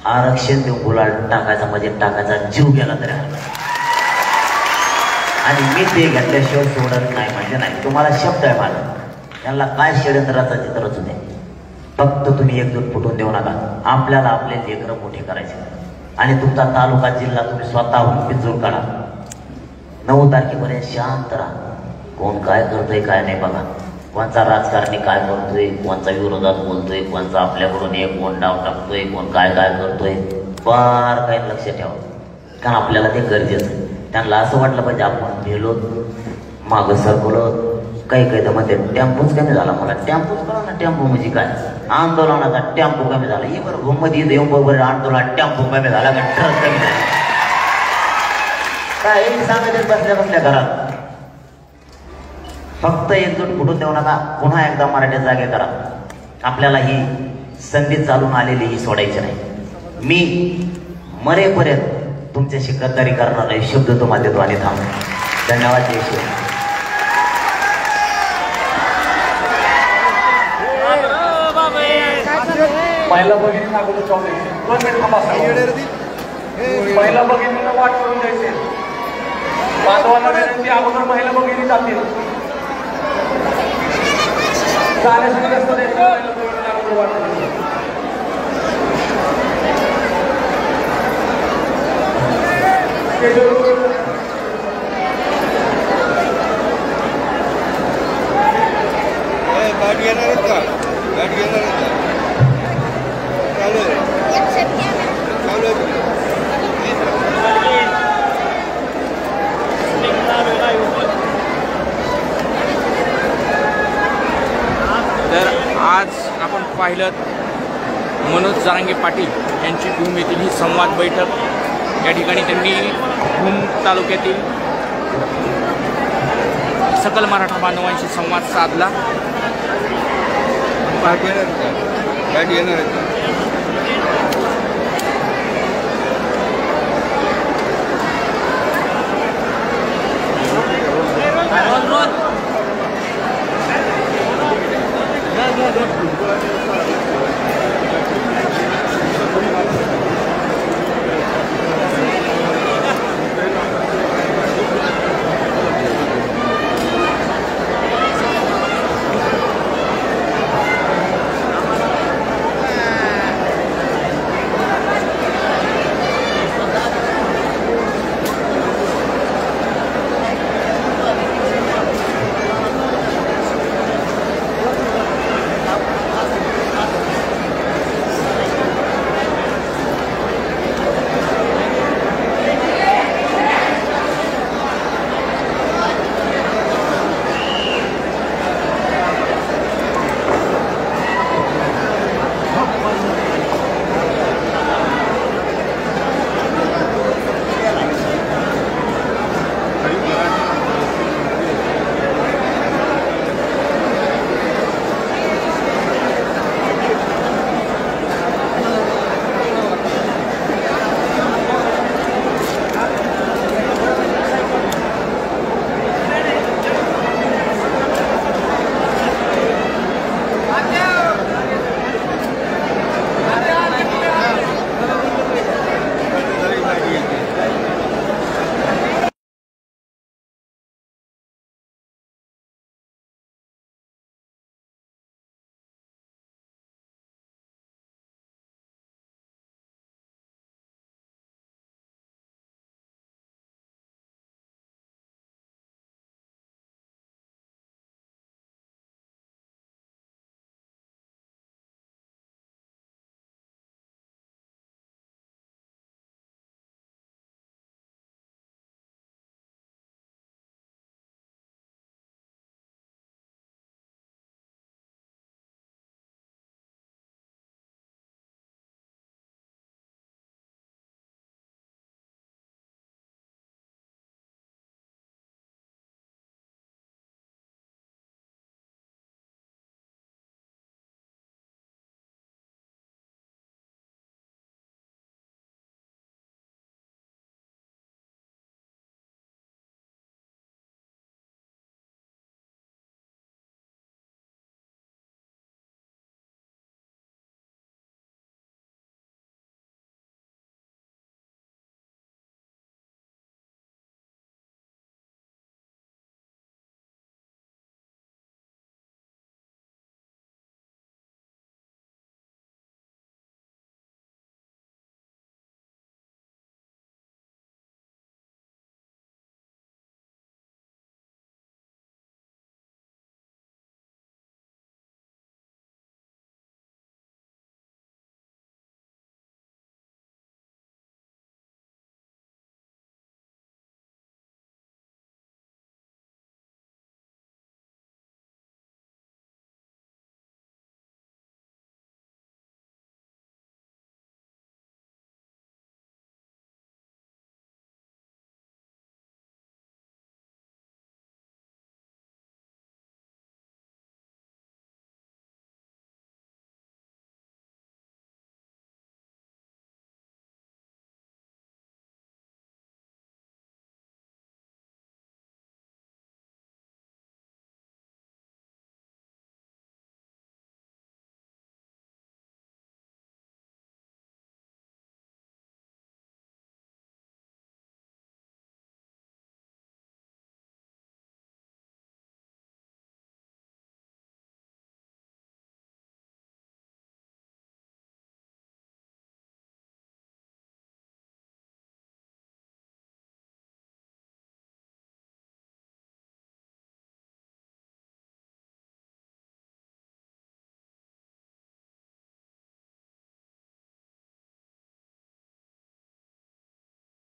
आरक्षण देऊन गुलाल टाकायचा म्हणजे टाकायचा जीव गेला तरी आणि मी ते घेतल्याशिवाय सोडत नाही म्हणजे नाही. तुम्हाला शब्द आहे माझा. त्यांना काय षडयंत्राचा चित्र असू दे फक्त तुम्ही एकजूट फुटून देऊ नका. आपल्याला आपले लेकरं मोठे करायचे आणि तुमचा तालुका जिल्हा तुम्ही स्वतःहून पिंजून काढा. 9 तारखेपर्यंत शांत राहा. कोण काय करतोय काय नाही बघा. कोणचा राजकारणी काय करतोय, कोणचा विरोधात बोलतोय, कोणचा आपल्याकडून एक कोण डाव टाकतोय, कोण काय काय करतोय, फार काही लक्ष ठेवा. कारण आपल्याला ते गरजेचं आहे. त्यांना असं वाटलं पाहिजे आपण भेलो मागं सरकलो. काही काही तर म्हणते टेम्पोच कमी झाला. मला टेम्पोच कळा ना, टेम्पो म्हणजे काय? आंदोलनाचा टेम्पो कमी झाला. ही बरं घुमत येते येऊन बरोबर आंदोलन टेम्पो कमी झाला का ट्रक कमी झाला काय सांगायचं बसल्या बसल्या घरात. फक्त एकजूट फुटून देऊ नका. पुन्हा एकदा मराठी जागे करा. आपल्याला ही संधी चालून आलेली ही सोडायची नाही. मी मरेपर्यंत तुमच्याशी गद्दारी करणार नाही शब्द तुम्हाला देतो आणि थांब. धन्यवाद. जय श्री. पहिला बघितलं अगोदर 2 मिनिट थांबा. महिला भगिनींना वाट करून द्यायचे. बांधवांना विनंती, अगोदर महिला भगिनी जातील. जाण्यासाठी रस्ता द्यायचा. अगोदर वाट गाडी येणार का? गाडी येणार का? चालू आहे. चालू आहे. तर आज आपण पाहिलं मनोज जरांगे पाटील यांची भूम येथील ही संवाद बैठक. या ठिकाणी त्यांनी भूम तालुक्यातील सकल मराठा बांधवांशी संवाद साधला. गाडी येणार का? गाडी येणार आहे. रोज